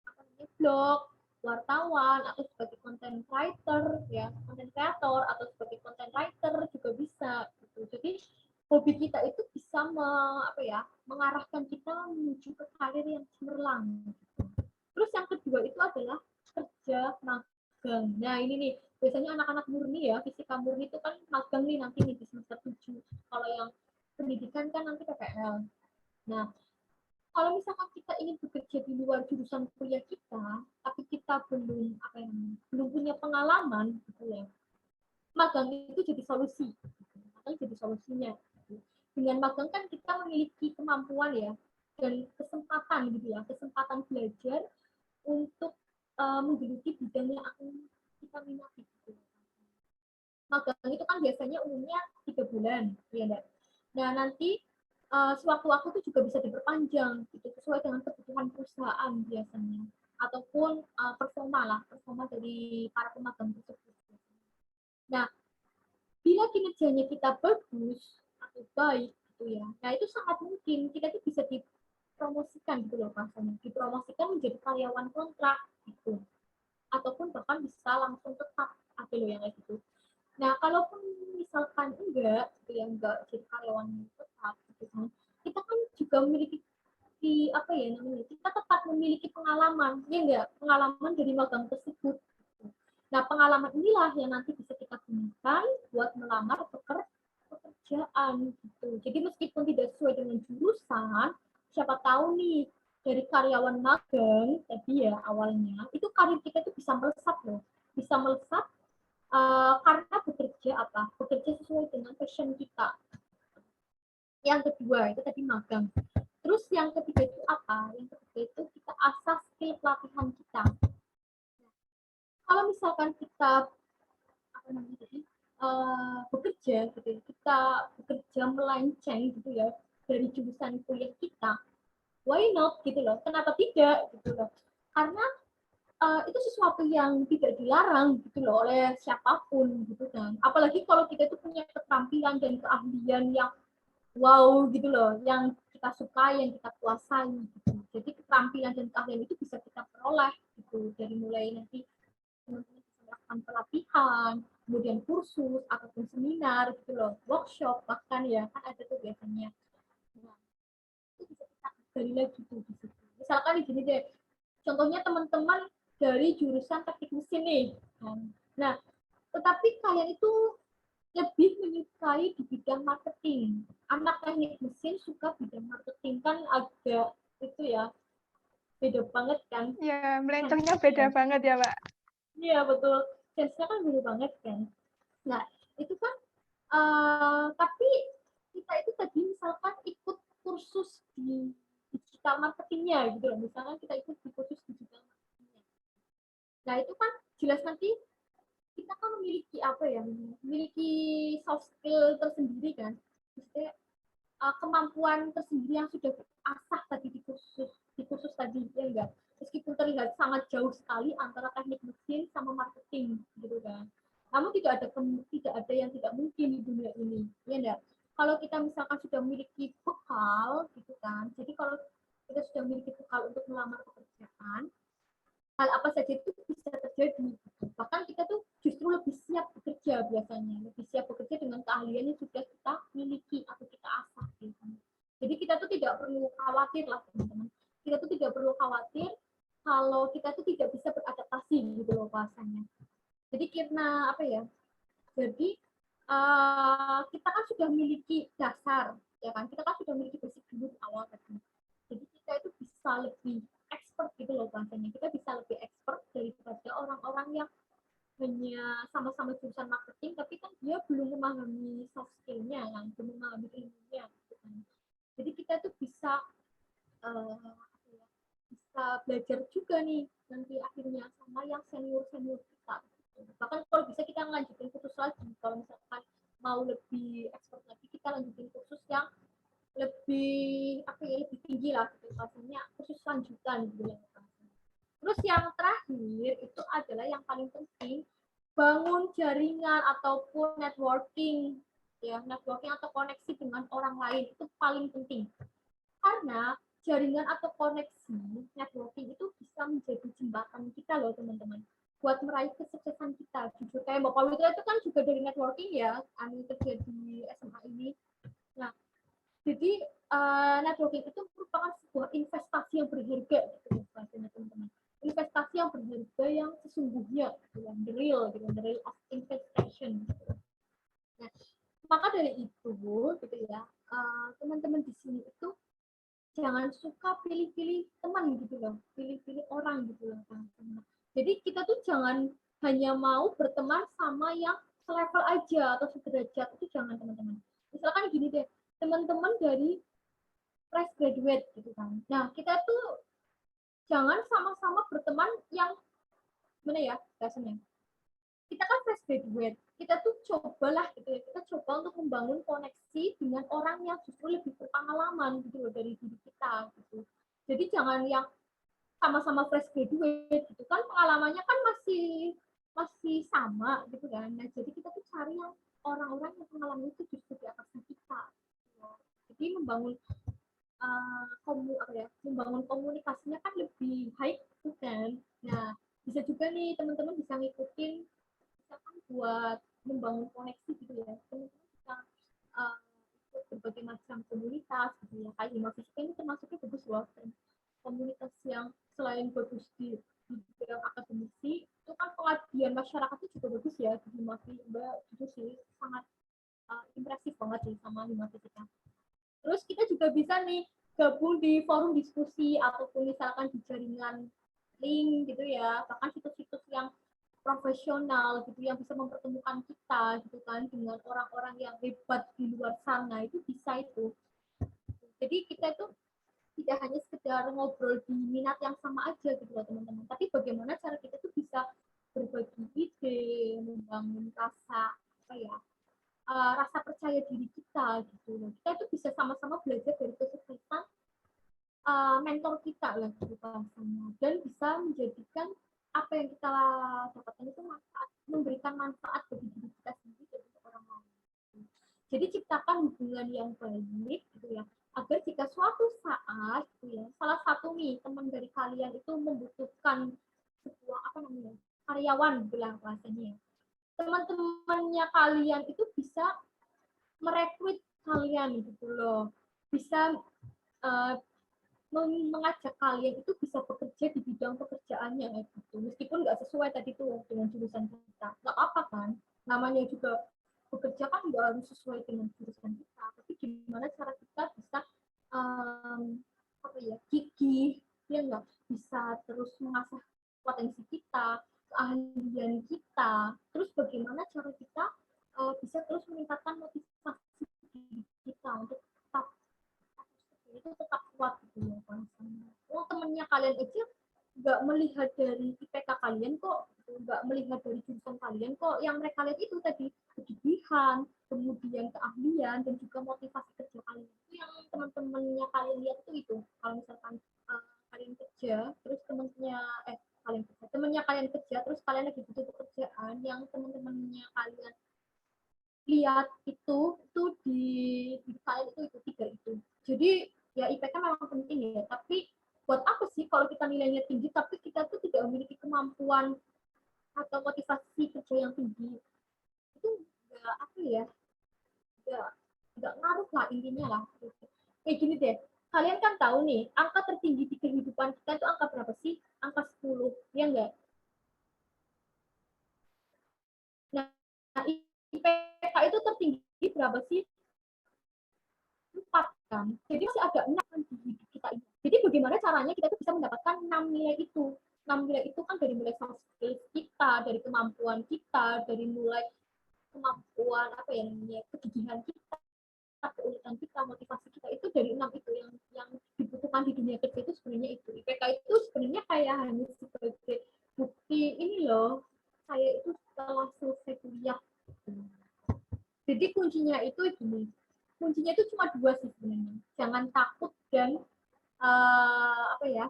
apa namanya, blog, wartawan, atau sebagai content writer ya, content creator, atau sebagai content writer juga bisa gitu. Jadi hobi kita itu bisa mengarahkan kita menuju ke karir yang cemerlang gitu. Terus yang kedua itu adalah kerja magang. Nah ini nih, biasanya anak-anak murni ya, fisika murni itu kan magang nih nanti nih di semester 7. Kalau yang pendidikan kan nanti PPL. Nah, kalau misalkan kita ingin bekerja di luar jurusan kuliah kita, tapi kita belum punya pengalaman gitu ya, magang itu jadi solusi. Magang jadi solusinya. Dengan magang kan kita memiliki kemampuan ya dan kesempatan gitu ya, kesempatan belajar untuk menggeluti bidang yang akan kita minati. Gitu. Magang itu kan biasanya umumnya 3 bulan, ya enggak? Nah nanti sewaktu-waktu itu juga bisa diperpanjang gitu, sesuai dengan kebutuhan perusahaan biasanya, ataupun performa dari para pemagang tersebut. Nah, bila kinerjanya kita bagus atau baik gitu ya, nah itu sangat mungkin kita itu bisa dipromosikan gitu loh rasanya, dipromosikan menjadi karyawan kontrak gitu, ataupun bahkan bisa langsung tetap, ada loh yang kayak gitu. Nah, kalaupun misalkan enggak, gitu ya, enggak jadi karyawan tetap, gitu kan, kita kan juga memiliki apa ya namanya, kita tetap memiliki pengalaman, ya enggak, pengalaman dari magang tersebut. Nah, pengalaman inilah yang nanti bisa kita gunakan buat melamar pekerjaan gitu. Jadi meskipun tidak sesuai dengan jurusan, siapa tahu nih dari karyawan magang tadi ya awalnya, itu karir kita itu bisa melesat loh, bisa melesat karena bekerja apa? Bekerja sesuai dengan passion kita. Yang kedua itu tadi magang. Terus yang ketiga itu apa? Yang ketiga itu kita asah skill pelatihan kita. Kalau misalkan kita apa namanya tadi bekerja gitu ya, kita bekerja melenceng gitu ya dari jurusan kuliah kita, why not gitu loh, kenapa tidak gitu loh, karena itu sesuatu yang tidak dilarang gitu loh oleh siapapun gitu kan, apalagi kalau kita itu punya keterampilan dan keahlian yang wow gitu loh, yang kita sukai, yang kita kuasai gitu. Jadi keterampilan dan keahlian itu bisa kita peroleh gitu dari mulai nanti teman-teman bisa melakukan pelatihan, kemudian kursus ataupun seminar gitu loh, workshop bahkan ya kan ada tuh biasanya. Nah, itu bisa kita gali lagi tuh di situ. Misalkan di sini deh, contohnya teman-teman dari jurusan teknik mesin nih. Nah, tetapi kalian itu lebih menyukai di bidang marketing. Anak teknik mesin suka bidang marketing kan agak itu ya beda banget kan. Ya, melencengnya beda banget ya, Pak. Iya betul, chance-nya kan beda banget kan. Nah itu kan tapi kita itu tadi misalkan ikut kursus di digital marketingnya gitu loh. Misalkan kita ikut di kursus digital marketingnya. Nah itu kan jelas nanti kita kan memiliki apa ya, memiliki soft skill tersendiri kan. Maksudnya kemampuan tersendiri yang sudah diasah tadi di kursus tadi ya enggak, meskipun terlihat sangat jauh sekali antara teknik mesin sama marketing gitu kan, namun tidak ada yang tidak mungkin di dunia ini ya enggak, kalau kita misalkan sudah memiliki bekal gitu kan, jadi kalau kita sudah memiliki bekal untuk melamar pekerjaan, hal apa saja itu bisa terjadi. Bahkan kita tuh justru lebih siap bekerja biasanya, lebih siap bekerja dengan keahlian yang sudah kita miliki atau kita asah. Biasanya. Jadi kita tuh tidak perlu khawatir lah teman-teman. Kita tuh tidak perlu khawatir kalau kita tuh tidak bisa beradaptasi gitu loh bahasanya. Jadi karena apa ya? Jadi kita kan sudah memiliki dasar, ya kan? Kita kan sudah memiliki basic dulu di awal tadi. Jadi kita itu bisa lebih expert gitu loh bahasanya. Kita bisa lebih expert daripada orang-orang yang hanya sama-sama jurusan marketing, tapi kan dia belum memahami soft skill-nya kan, belum memahami ilmunya gitu kan. Jadi kita tuh bisa bisa belajar juga nih nanti akhirnya sama yang senior-senior kita. Bahkan kalau bisa kita lanjutin kursus lagi, kalau misalkan mau lebih expert lagi, kita lanjutin kursus yang lebih apa ya, lebih tinggi lah gitu, maksudnya kursus lanjutan gitu ya. Terus yang terakhir itu adalah yang paling penting, bangun jaringan ataupun networking ya, networking atau koneksi dengan orang lain itu paling penting. Karena jaringan atau koneksi networking itu bisa menjadi jembatan kita loh teman-teman buat meraih kesuksesan kita. Jujur kayak Mbak Pawitra itu kan juga dari networking ya, kerja di SMA ini. Nah, jadi networking itu merupakan sebuah investasi yang berharga gitu teman-teman. Investasi yang berharga yang sesungguhnya gitu, yang real gitu, the real of investment. Gitu. Nah, maka dari itu gitu ya, teman-teman di sini itu jangan suka pilih-pilih teman gitu loh, pilih-pilih orang gitu loh teman-teman. Jadi kita tuh jangan hanya mau berteman sama yang selevel aja atau sederajat, itu jangan teman-teman. Misalkan gini deh, teman-teman dari fresh graduate gitu kan. Nah, kita tuh jangan sama-sama berteman yang mana ya bahasanya. Kita kan fresh graduate, kita tuh cobalah gitu ya, kita coba untuk membangun koneksi dengan orang yang justru lebih berpengalaman gitu loh dari diri kita gitu. Jadi jangan yang sama-sama fresh graduate gitu kan, pengalamannya kan masih sama gitu kan. Nah, jadi kita tuh cari yang orang-orang yang pengalaman itu justru di atasnya kita. Jadi membangun komunikasinya kan lebih baik gitu kan. Nah, bisa juga nih teman-teman bisa ngikutin misalkan buat membangun koneksi gitu ya, teman-teman bisa ikut berbagai macam komunitas gitu ya, kayak Hima Fisika ini termasuknya bagus loh, komunitas yang selain bagus di bidang akademisi, itu kan pengabdian masyarakatnya juga bagus ya di Himafi. Mbak itu sih sangat impresif banget sih sama Himafi kita. Terus kita juga bisa nih gabung di forum diskusi ataupun misalkan di jaringan link gitu ya, bahkan situs-situs yang profesional gitu yang bisa mempertemukan kita gitu kan dengan orang-orang yang hebat di luar sana, itu bisa itu. Jadi kita itu tidak hanya sekedar ngobrol di minat yang sama aja gitu loh teman-teman, tapi bagaimana cara kita tuh bisa berbagi ide, membangun rasa apa ya, rasa percaya diri kita gitu loh. Kita itu bisa sama-sama belajar dari kesuksesan mentor kita lah gitu bahasanya, dan bisa menjadikan apa yang kita dapatkan itu memberikan manfaat bagi diri kita sendiri dan untuk orang lain. Jadi ciptakan hubungan yang baik gitu ya, agar jika suatu saat gitu ya, salah satu nih teman dari kalian itu membutuhkan sebuah apa namanya karyawan bilang bahasanya, teman-temannya kalian itu bisa merekrut kalian gitu loh, bisa mengajak kalian itu bisa bekerja di bidang pekerjaannya gitu, meskipun nggak sesuai tadi tuh dengan jurusan kita, nggak apa kan, namanya juga bekerja kan nggak harus sesuai dengan jurusan kita, tapi gimana cara kita bisa apa ya, gigih ya, nggak bisa terus mengasah potensi kita, keahlian kita, terus bagaimana cara kita bisa terus meningkatkan motivasi kita untuk tetap itu tetap kuat gitu ya bahasanya. Oh, temennya kalian aja nggak melihat dari IPK kalian kok, nggak melihat dari jurusan kalian kok, yang mereka lihat itu tadi kegigihan, kemudian keahlian, dan juga motivasi kerja kalian. Itu yang teman-temannya kalian lihat itu kalau misalkan kalian kerja terus temennya kalian kerja terus kalian lagi butuh pekerjaan, yang teman-temannya kalian lihat itu di kalian itu tiga itu. Jadi ya IPK memang penting ya, tapi buat apa sih kalau kita nilainya tinggi tapi kita tuh tidak memiliki kemampuan atau motivasi kerja yang tinggi, itu nggak apa ya, nggak ngaruh lah intinya lah. Kayak gini deh, kalian kan tahu nih angka tertinggi di kehidupan kita itu angka berapa sih? Angka 10, ya enggak? Nah, IPK itu tertinggi berapa sih? 4 kan. Jadi masih agak 6 di hidup kita ini. Jadi bagaimana caranya kita tuh bisa mendapatkan 6 nilai itu? 6 nilai itu kan dari mulai soft skills kita, dari kemampuan kita, dari mulai kemampuan apa ya namanya, kegigihan kita, keuletan kita, motivasi kita, itu dari 6 itu yang dibutuhkan di dunia kerja itu sebenarnya itu. IPK itu sebenarnya kayak hanya sebagai bukti ini loh, saya itu setelah selesai kuliah. Jadi kuncinya itu gini, kuncinya itu cuma 2 sih sebenarnya. Jangan takut dan apa ya,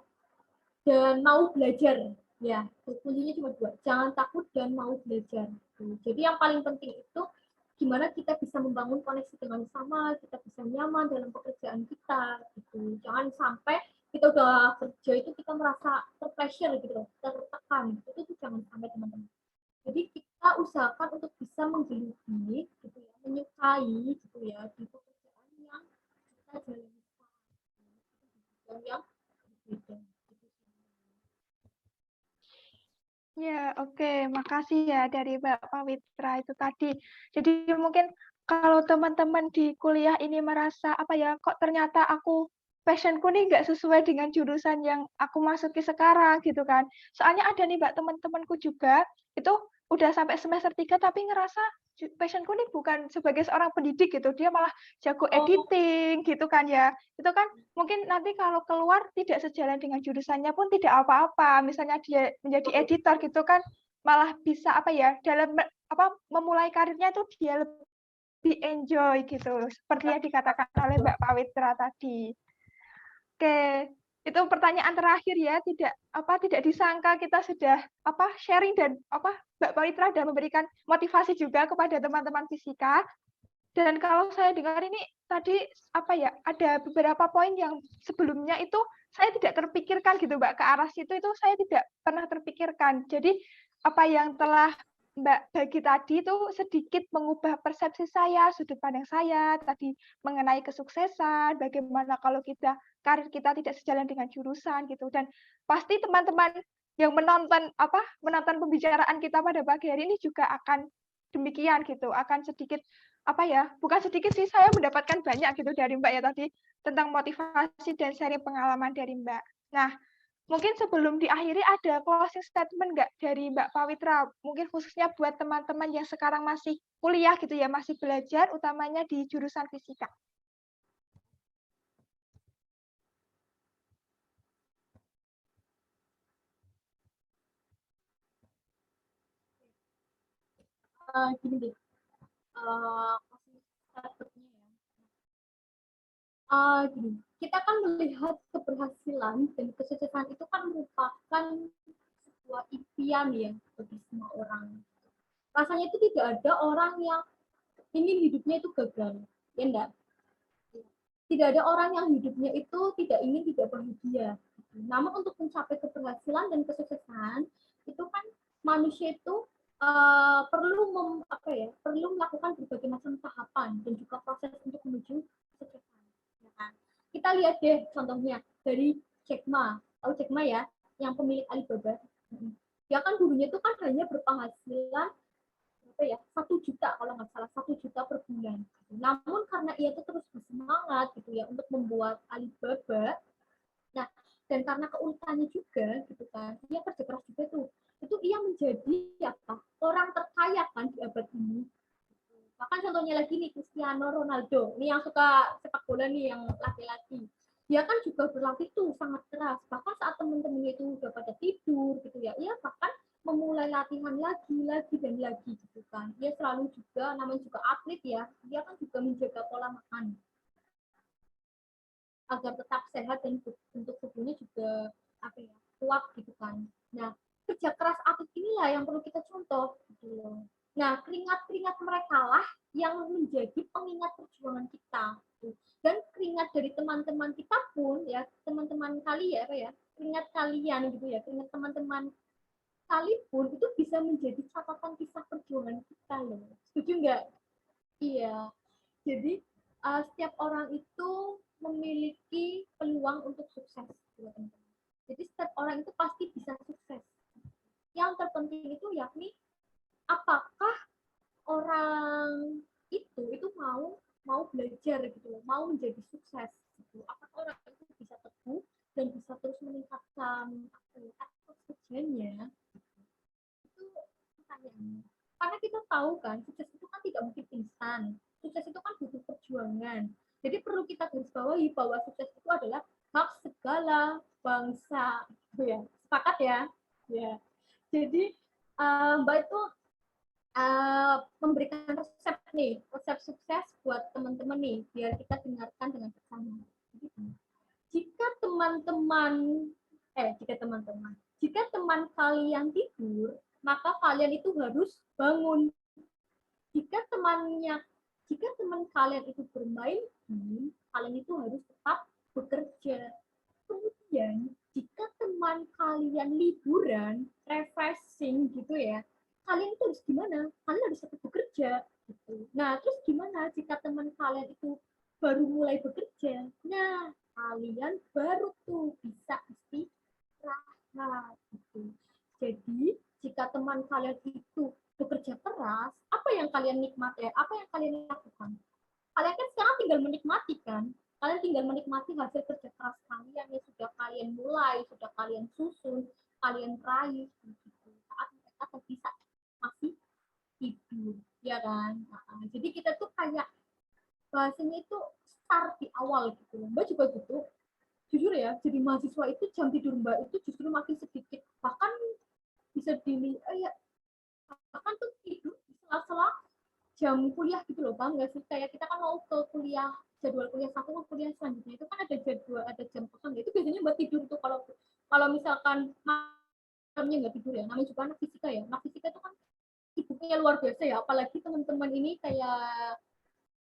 dan mau belajar. Ya, kuncinya cuma 2. Jangan takut dan mau belajar. Jadi yang paling penting itu gimana kita bisa membangun koneksi dengan sama, kita bisa nyaman dalam pekerjaan kita gitu. Jangan sampai kita udah kerja itu kita merasa terpressure gitu loh, tertekan. Itu tuh jangan sampai teman-teman. Jadi kita usahakan untuk bisa menggeluti gitu ya, menyukai gitu ya di pekerjaan yang kita jalani dan yang berbeda. Ya, oke. Makasih ya dari Mbak Pawitra itu tadi. Jadi mungkin kalau teman-teman di kuliah ini merasa, apa ya, kok ternyata aku passion-ku nih nggak sesuai dengan jurusan yang aku masuki sekarang gitu kan. Soalnya ada nih Mbak teman-temanku juga, itu udah sampai semester 3 tapi ngerasa passion-ku nih bukan sebagai seorang pendidik gitu, dia malah jago editing gitu kan ya. Itu kan mungkin nanti kalau keluar tidak sejalan dengan jurusannya pun tidak apa-apa. Misalnya dia menjadi editor gitu kan, malah bisa apa ya, dalam apa memulai karirnya itu dia lebih enjoy gitu. Seperti yang dikatakan oleh Mbak Pawitra tadi. Oke, itu pertanyaan terakhir ya. Tidak disangka kita sudah sharing dan Mbak Pawitra sudah memberikan motivasi juga kepada teman-teman fisika. Dan kalau saya dengar ini tadi ada beberapa poin yang sebelumnya itu saya tidak terpikirkan gitu Mbak, ke arah situ itu saya tidak pernah terpikirkan. Jadi apa yang telah Mbak bagi tadi tuh sedikit mengubah persepsi saya, sudut pandang saya tadi mengenai kesuksesan, bagaimana kalau karir kita tidak sejalan dengan jurusan gitu. Dan pasti teman-teman yang menonton pembicaraan kita pada pagi hari ini juga akan demikian gitu, akan sedikit bukan sedikit sih, saya mendapatkan banyak gitu dari Mbak ya tadi tentang motivasi dan sharing pengalaman dari Mbak. Nah, mungkin sebelum diakhiri ada closing statement nggak dari Mbak Pawitra? Mungkin khususnya buat teman-teman yang sekarang masih kuliah gitu ya, masih belajar, utamanya di jurusan fisika. Gini deh, gini, kita kan melihat keberhasilan dan kesuksesan itu kan merupakan sebuah impian ya bagi semua orang. Rasanya itu tidak ada orang yang ingin hidupnya itu gagal, ya enggak? Tidak ada orang yang hidupnya itu tidak ingin tidak bahagia. Namun untuk mencapai keberhasilan dan kesuksesan itu kan manusia itu perlu melakukan berbagai macam tahapan dan juga proses untuk menuju kesuksesan. Ya kan? Kita lihat deh contohnya dari Jack Ma, tahu Jack Ma ya, yang pemilik Alibaba. Dia kan dulunya itu kan hanya berpenghasilan 1 juta kalau nggak salah, 1 juta per bulan. Namun karena ia itu terus bersemangat gitu ya untuk membuat Alibaba, nah dan karena keuletannya juga gitu kan, dia kerja keras juga tuh, itu ia menjadi orang terkaya kan di abad ini. Bahkan contohnya lagi nih Cristiano Ronaldo, ini yang suka sepak bola nih yang laki-laki. Dia kan juga berlatih tuh sangat keras. Bahkan saat teman-temannya itu udah pada tidur gitu ya, ia bahkan memulai latihan lagi dan lagi gitu kan. Dia selalu juga namanya juga atlet ya, dia kan juga menjaga pola makan agar tetap sehat dan untuk tubuhnya juga kuat gitu kan. Nah, kerja keras atlet inilah yang perlu kita contoh gitu loh. Nah, keringat-keringat mereka lah yang menjadi pengingat perjuangan kita. Dan keringat dari teman-teman kita pun ya, teman-teman keringat kalian gitu ya, keringat teman-teman sekalipun itu bisa menjadi catatan kisah perjuangan kita loh. Setuju nggak? Iya. Jadi setiap orang itu memiliki peluang untuk sukses. Jadi setiap orang itu pasti bisa sukses. Yang terpenting itu yakni apakah orang itu mau belajar gitu loh, mau menjadi sukses gitu. Apakah orang itu bisa teguh dan bisa terus meningkatkan aktivitas kerjanya, itu pertanyaannya. Karena kita tahu kan sukses itu kan tidak mungkin instan, sukses itu kan butuh perjuangan. Jadi perlu kita garis bawahi bahwa sukses itu adalah hak segala bangsa, gitu ya. Sepakat ya? Ya. Jadi Mbak itu memberikan resep sukses buat teman-teman nih, biar kita dengarkan dengan bersama. Jika teman kalian tidur, maka kalian itu harus bangun. Jika teman kalian itu bermain kalian itu harus tetap bekerja. Kemudian, jika teman kalian liburan, refreshing gitu ya, kalian itu harus gimana? Kalian harus tetap bekerja. Gitu. Nah, terus gimana jika teman kalian itu baru mulai bekerja? Nah, kalian baru tuh bisa istirahat. Gitu. Jadi, jika teman kalian itu bekerja keras, apa yang kalian nikmati? Apa yang kalian lakukan? Kalian kan sekarang tinggal menikmati kan? Kalian tinggal menikmati hasil kerja keras kalian yang sudah kalian mulai, sudah kalian susun, kalian raih gitu. Saat mereka bisa masih tidur, ya kan? Nah, jadi kita tuh kayak bahasanya itu start di awal gitu. Mbak juga gitu. Jujur ya, jadi mahasiswa itu jam tidur Mbak itu justru makin sedikit. Bahkan bisa dilihat bahkan tuh tidur di sela-sela jam kuliah gitu loh, Bang. Nggak sih? Kayak kita kan mau ke kuliah, jadwal kuliah satu mau kuliah selanjutnya itu kan ada jadwal, ada jam kosong. Itu biasanya buat tidur tuh kalau misalkan malamnya nggak tidur ya. Namanya juga anak fisika ya. Anak fisika itu kan sibuknya luar biasa ya. Apalagi teman-teman ini kayak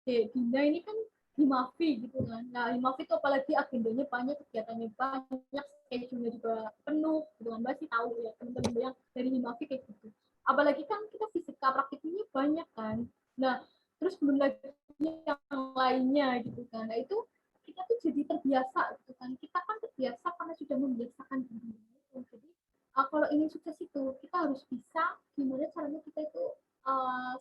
Dina ini kan Himafi gitu kan. Nah, Himafi itu apalagi agendanya banyak, kegiatannya banyak, schedule-nya juga penuh gitu kan. Mbak sih tahu ya teman-teman yang dari Himafi kayak gitu. Apalagi kan kita fisika banyak kan. Nah, terus belum lagi yang lainnya gitu kan. Nah, itu kita tuh jadi terbiasa gitu kan. Kita kan terbiasa karena sudah membiasakan diri. Jadi kalau ingin sukses itu kita harus bisa gimana caranya kita itu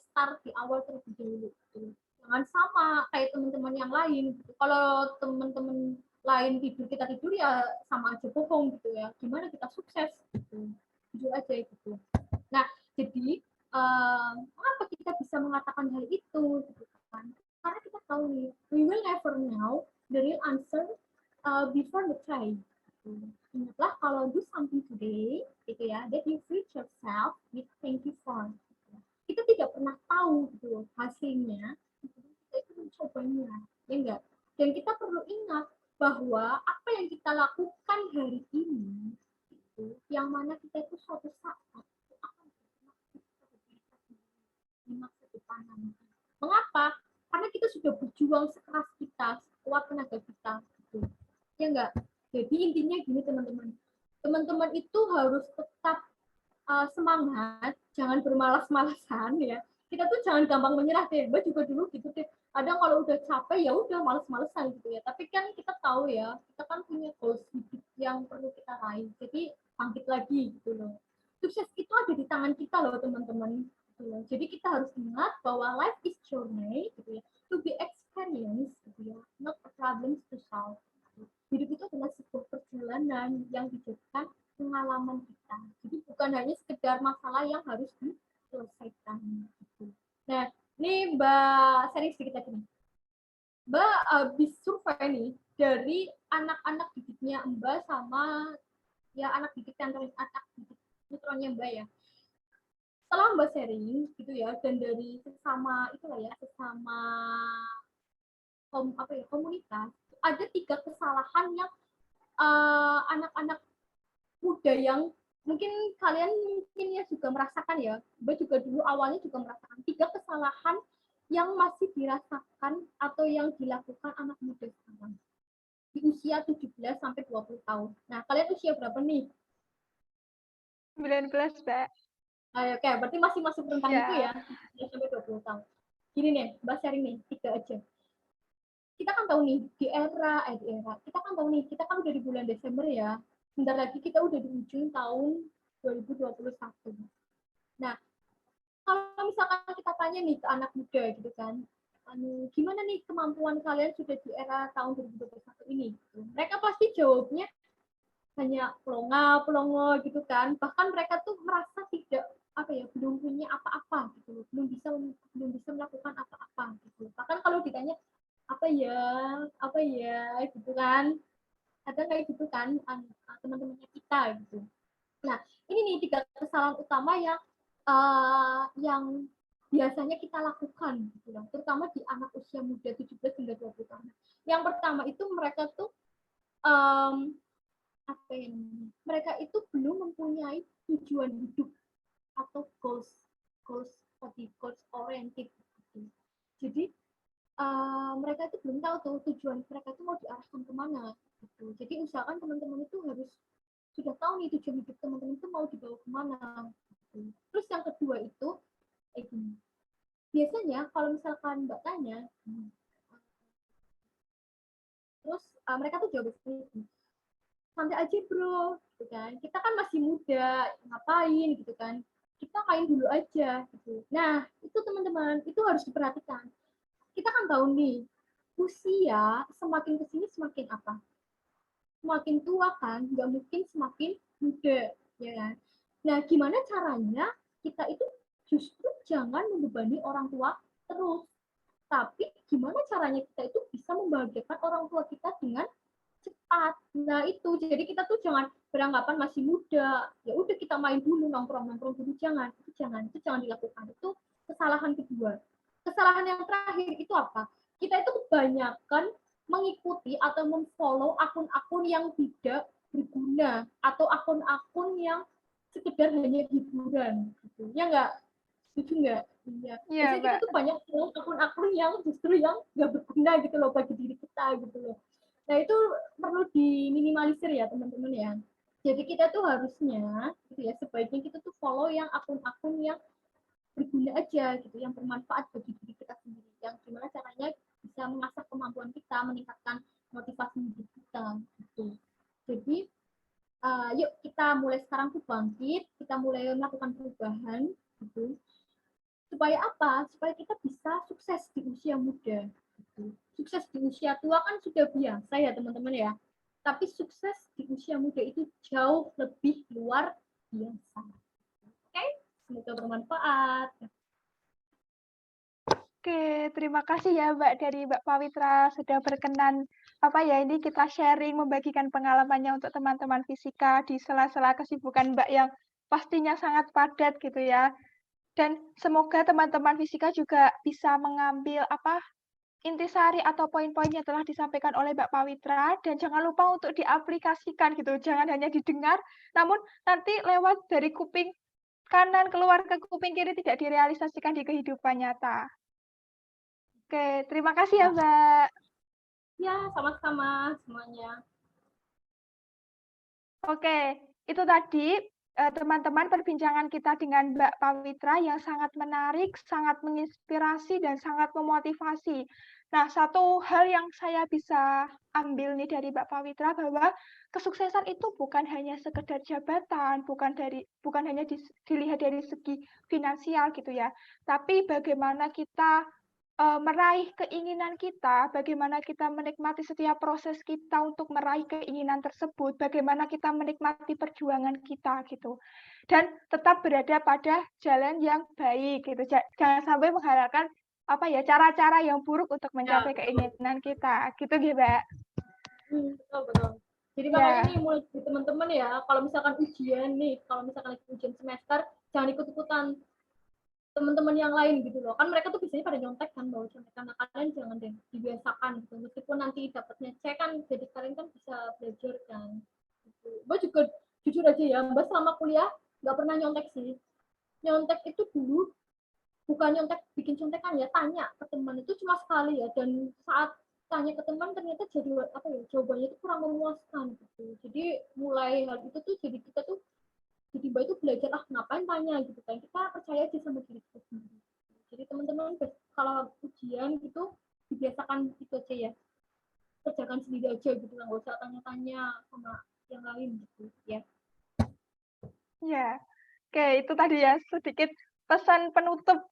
start di awal terlebih dahulu gitu. Jangan sama kayak teman-teman yang lain gitu. Kalau teman-teman lain tidur kita tidur ya sama aja bohong gitu ya. Gimana kita sukses gitu. Jujur aja gitu. Nah, jadi mengapa kita bisa mengatakan hal itu gitu kan? Karena kita tahu nih, we will never know the real answer before the try. Ingatlah kalau do something today, gitu ya, that you treat yourself with thank you for. Kita tidak pernah tahu gitu hasilnya, kita itu mencobanya, ya enggak? Dan kita perlu ingat bahwa apa yang kita lakukan hari ini, itu, yang mana kita itu suatu saat itu akan di masa depan nanti. Mengapa? Karena kita sudah berjuang sekeras kita, sekuat tenaga kita, gitu. Ya enggak? Jadi intinya gini teman-teman. Teman-teman itu harus tetap semangat, jangan bermalas-malasan ya. Kita tuh jangan gampang menyerah deh. Mbak juga dulu gitu deh. Kadang kalau udah capek ya udah males-malesan gitu ya. Tapi kan kita tahu ya, kita kan punya goals hidup yang perlu kita raih. Jadi bangkit lagi gitu loh. Sukses itu ada di tangan kita loh teman-teman. Gitu loh. Jadi kita harus ingat bahwa life is journey gitu ya. To be experienced gitu ya. Not a problem to solve. Hidup itu adalah sebuah perjalanan yang dijadikan pengalaman kita. Jadi bukan hanya sekedar masalah yang harus diselesaikan. Gitu. Nah, ini Mbak seri sedikit lagi nih. Mbak habis survei nih dari anak-anak didiknya Mbak sama ya anak didik yang anak didik putranya Mbak ya. Setelah Mbak sharing gitu ya dan dari sesama itulah ya sesama komunitas ada 3 kesalahan yang anak-anak muda yang mungkin kalian mungkin ya juga merasakan ya, Mbak juga dulu awalnya juga merasakan 3 kesalahan yang masih dirasakan atau yang dilakukan anak muda sekarang di usia 17 sampai 20 tahun. Nah, kalian usia berapa nih? 19, Mbak. Oke, berarti masih masuk rentang itu ya, 17 sampai 20 tahun. Gini nih, Mbak sharing nih, 3 aja. Kita kan tahu nih, kita kan tahu nih, kita kan udah di bulan Desember ya, bentar lagi kita udah di ujung tahun 2021. Nah, kalau misalkan kita tanya nih ke anak muda gitu kan, gimana nih kemampuan kalian sudah di era tahun 2021 ini? Mereka pasti jawabnya hanya pelongo gitu kan. Bahkan mereka tuh merasa tidak belum punya apa-apa gitu, belum bisa melakukan apa-apa gitu. Bahkan kalau ditanya apa ya gitu kan, ada kayak gitu kan teman-temannya kita gitu. Nah, ini nih 3 kesalahan utama yang biasanya kita lakukan gitu loh, terutama di anak usia muda 17 hingga 20 tahun. Yang pertama itu mereka tuh mereka itu belum mempunyai tujuan hidup atau goals oriented gitu. Jadi mereka itu belum tahu tuh tujuan mereka itu mau diarahkan kemana gitu. Jadi usahakan teman-teman itu harus sudah tahu nih tujuan hidup teman-teman itu mau dibawa kemana gitu. Terus yang kedua itu gini. Biasanya kalau misalkan Mbak tanya terus mereka tuh jawab seperti santai aja bro gitu kan, kita kan masih muda ngapain gitu kan, kita main dulu aja gitu. Nah itu teman-teman itu harus diperhatikan. Kita kan tahu nih usia semakin kesini semakin semakin tua kan, nggak mungkin semakin muda ya kan. Nah gimana caranya kita itu justru jangan membebani orang tua terus, tapi gimana caranya kita itu bisa membahagiakan orang tua kita dengan cepat. Nah itu jadi kita tuh jangan beranggapan masih muda ya udah kita main dulu nongkrong dulu, itu jangan dilakukan. Itu kesalahan kedua. Kesalahan yang terakhir itu apa? Kita itu kebanyakan mengikuti atau memfollow akun-akun yang tidak berguna atau akun-akun yang sekedar hanya hiburan gitu. Ya enggak? Setuju nggak? Iya. Biasanya kita tuh banyak akun-akun yang justru yang nggak berguna gitu loh bagi diri kita gitu loh. Nah itu perlu diminimalisir ya teman-teman ya. Jadi kita tuh harusnya gitu ya sebaiknya kita tuh follow yang akun-akun yang berguna aja gitu, yang bermanfaat bagi diri kita sendiri, yang gimana caranya bisa mengasah kemampuan kita, meningkatkan motivasi hidup kita gitu. Jadi yuk kita mulai sekarang tuh bangkit, kita mulai melakukan perubahan gitu. Supaya apa? Supaya kita bisa sukses di usia muda. Gitu. Sukses di usia tua kan sudah biasa ya teman-teman ya. Tapi sukses di usia muda itu jauh lebih luar biasa. Oke, semoga bermanfaat. Oke, terima kasih ya Mbak dari Mbak Pawitra sudah berkenan ini kita sharing membagikan pengalamannya untuk teman-teman fisika di sela-sela kesibukan Mbak yang pastinya sangat padat gitu ya. Dan semoga teman-teman fisika juga bisa mengambil intisari atau poin-poin yang telah disampaikan oleh Mbak Pawitra dan jangan lupa untuk diaplikasikan gitu. Jangan hanya didengar, namun nanti lewat dari kuping kanan keluar ke kuping kiri tidak direalisasikan di kehidupan nyata. Oke, terima kasih ya, Mbak. Ya, sama-sama semuanya. Oke, itu tadi teman-teman perbincangan kita dengan Mbak Pawitra yang sangat menarik, sangat menginspirasi, dan sangat memotivasi. Nah, satu hal yang saya bisa ambil nih dari Mbak Pawitra bahwa kesuksesan itu bukan hanya sekedar jabatan, bukan hanya dilihat dari segi finansial gitu ya, tapi bagaimana kita meraih keinginan kita, bagaimana kita menikmati setiap proses kita untuk meraih keinginan tersebut, bagaimana kita menikmati perjuangan kita gitu. Dan tetap berada pada jalan yang baik gitu. Jangan sampai mengharapkan cara-cara yang buruk untuk mencapai keinginan kita. Gitu ya, Mbak. Betul. Jadi makanya nih mulai dari teman-teman ya, kalau misalkan ujian ujian semester, jangan ikut-ikutan teman-teman yang lain gitu loh, kan mereka tuh biasanya pada nyontek kan, bawa contekan. Nah, kalian jangan deh dibiasakan gitu, meskipun nanti dapatnya C kan, jadi kalian kan bisa belajar kan gitu. Mbak juga jujur aja ya, Mbak selama kuliah nggak pernah nyontek sih. Nyontek itu dulu bukan nyontek bikin contekan ya, tanya ke teman itu cuma sekali ya, dan saat tanya ke teman ternyata jadi jawabannya itu kurang memuaskan gitu. Jadi mulai hal itu tuh jadi kita tuh jadi Mbak itu belajar ngapain tanya gitu kan, kita percaya aja sama diri kita sendiri. Jadi teman-teman kalau ujian gitu dibiasakan itu aja ya, kerjakan sendiri aja gitu, nggak usah tanya-tanya sama yang lain gitu ya. Ya, oke, itu tadi ya sedikit pesan penutup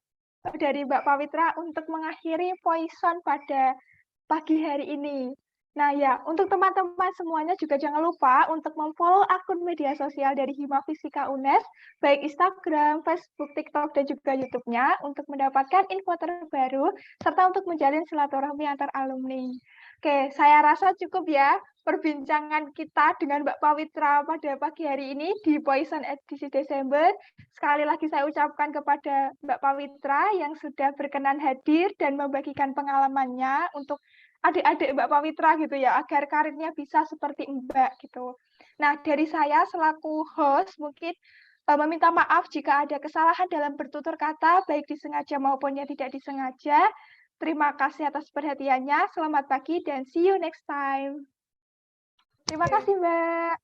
dari Mbak Pawitra untuk mengakhiri Poison pada pagi hari ini. Nah ya, untuk teman-teman semuanya juga jangan lupa untuk memfollow akun media sosial dari Hima Fisika UNES, baik Instagram, Facebook, TikTok, dan juga YouTube-nya untuk mendapatkan info terbaru, serta untuk menjalin silaturahmi antar alumni. Oke, saya rasa cukup ya perbincangan kita dengan Mbak Pawitra pada pagi hari ini di Poison edisi Desember. Sekali lagi saya ucapkan kepada Mbak Pawitra yang sudah berkenan hadir dan membagikan pengalamannya untuk adik-adik Mbak Pawitra gitu ya, agar karirnya bisa seperti Mbak gitu. Nah, dari saya selaku host mungkin meminta maaf jika ada kesalahan dalam bertutur kata, baik disengaja maupun yang tidak disengaja. Terima kasih atas perhatiannya, selamat pagi dan see you next time. Terima kasih Mbak.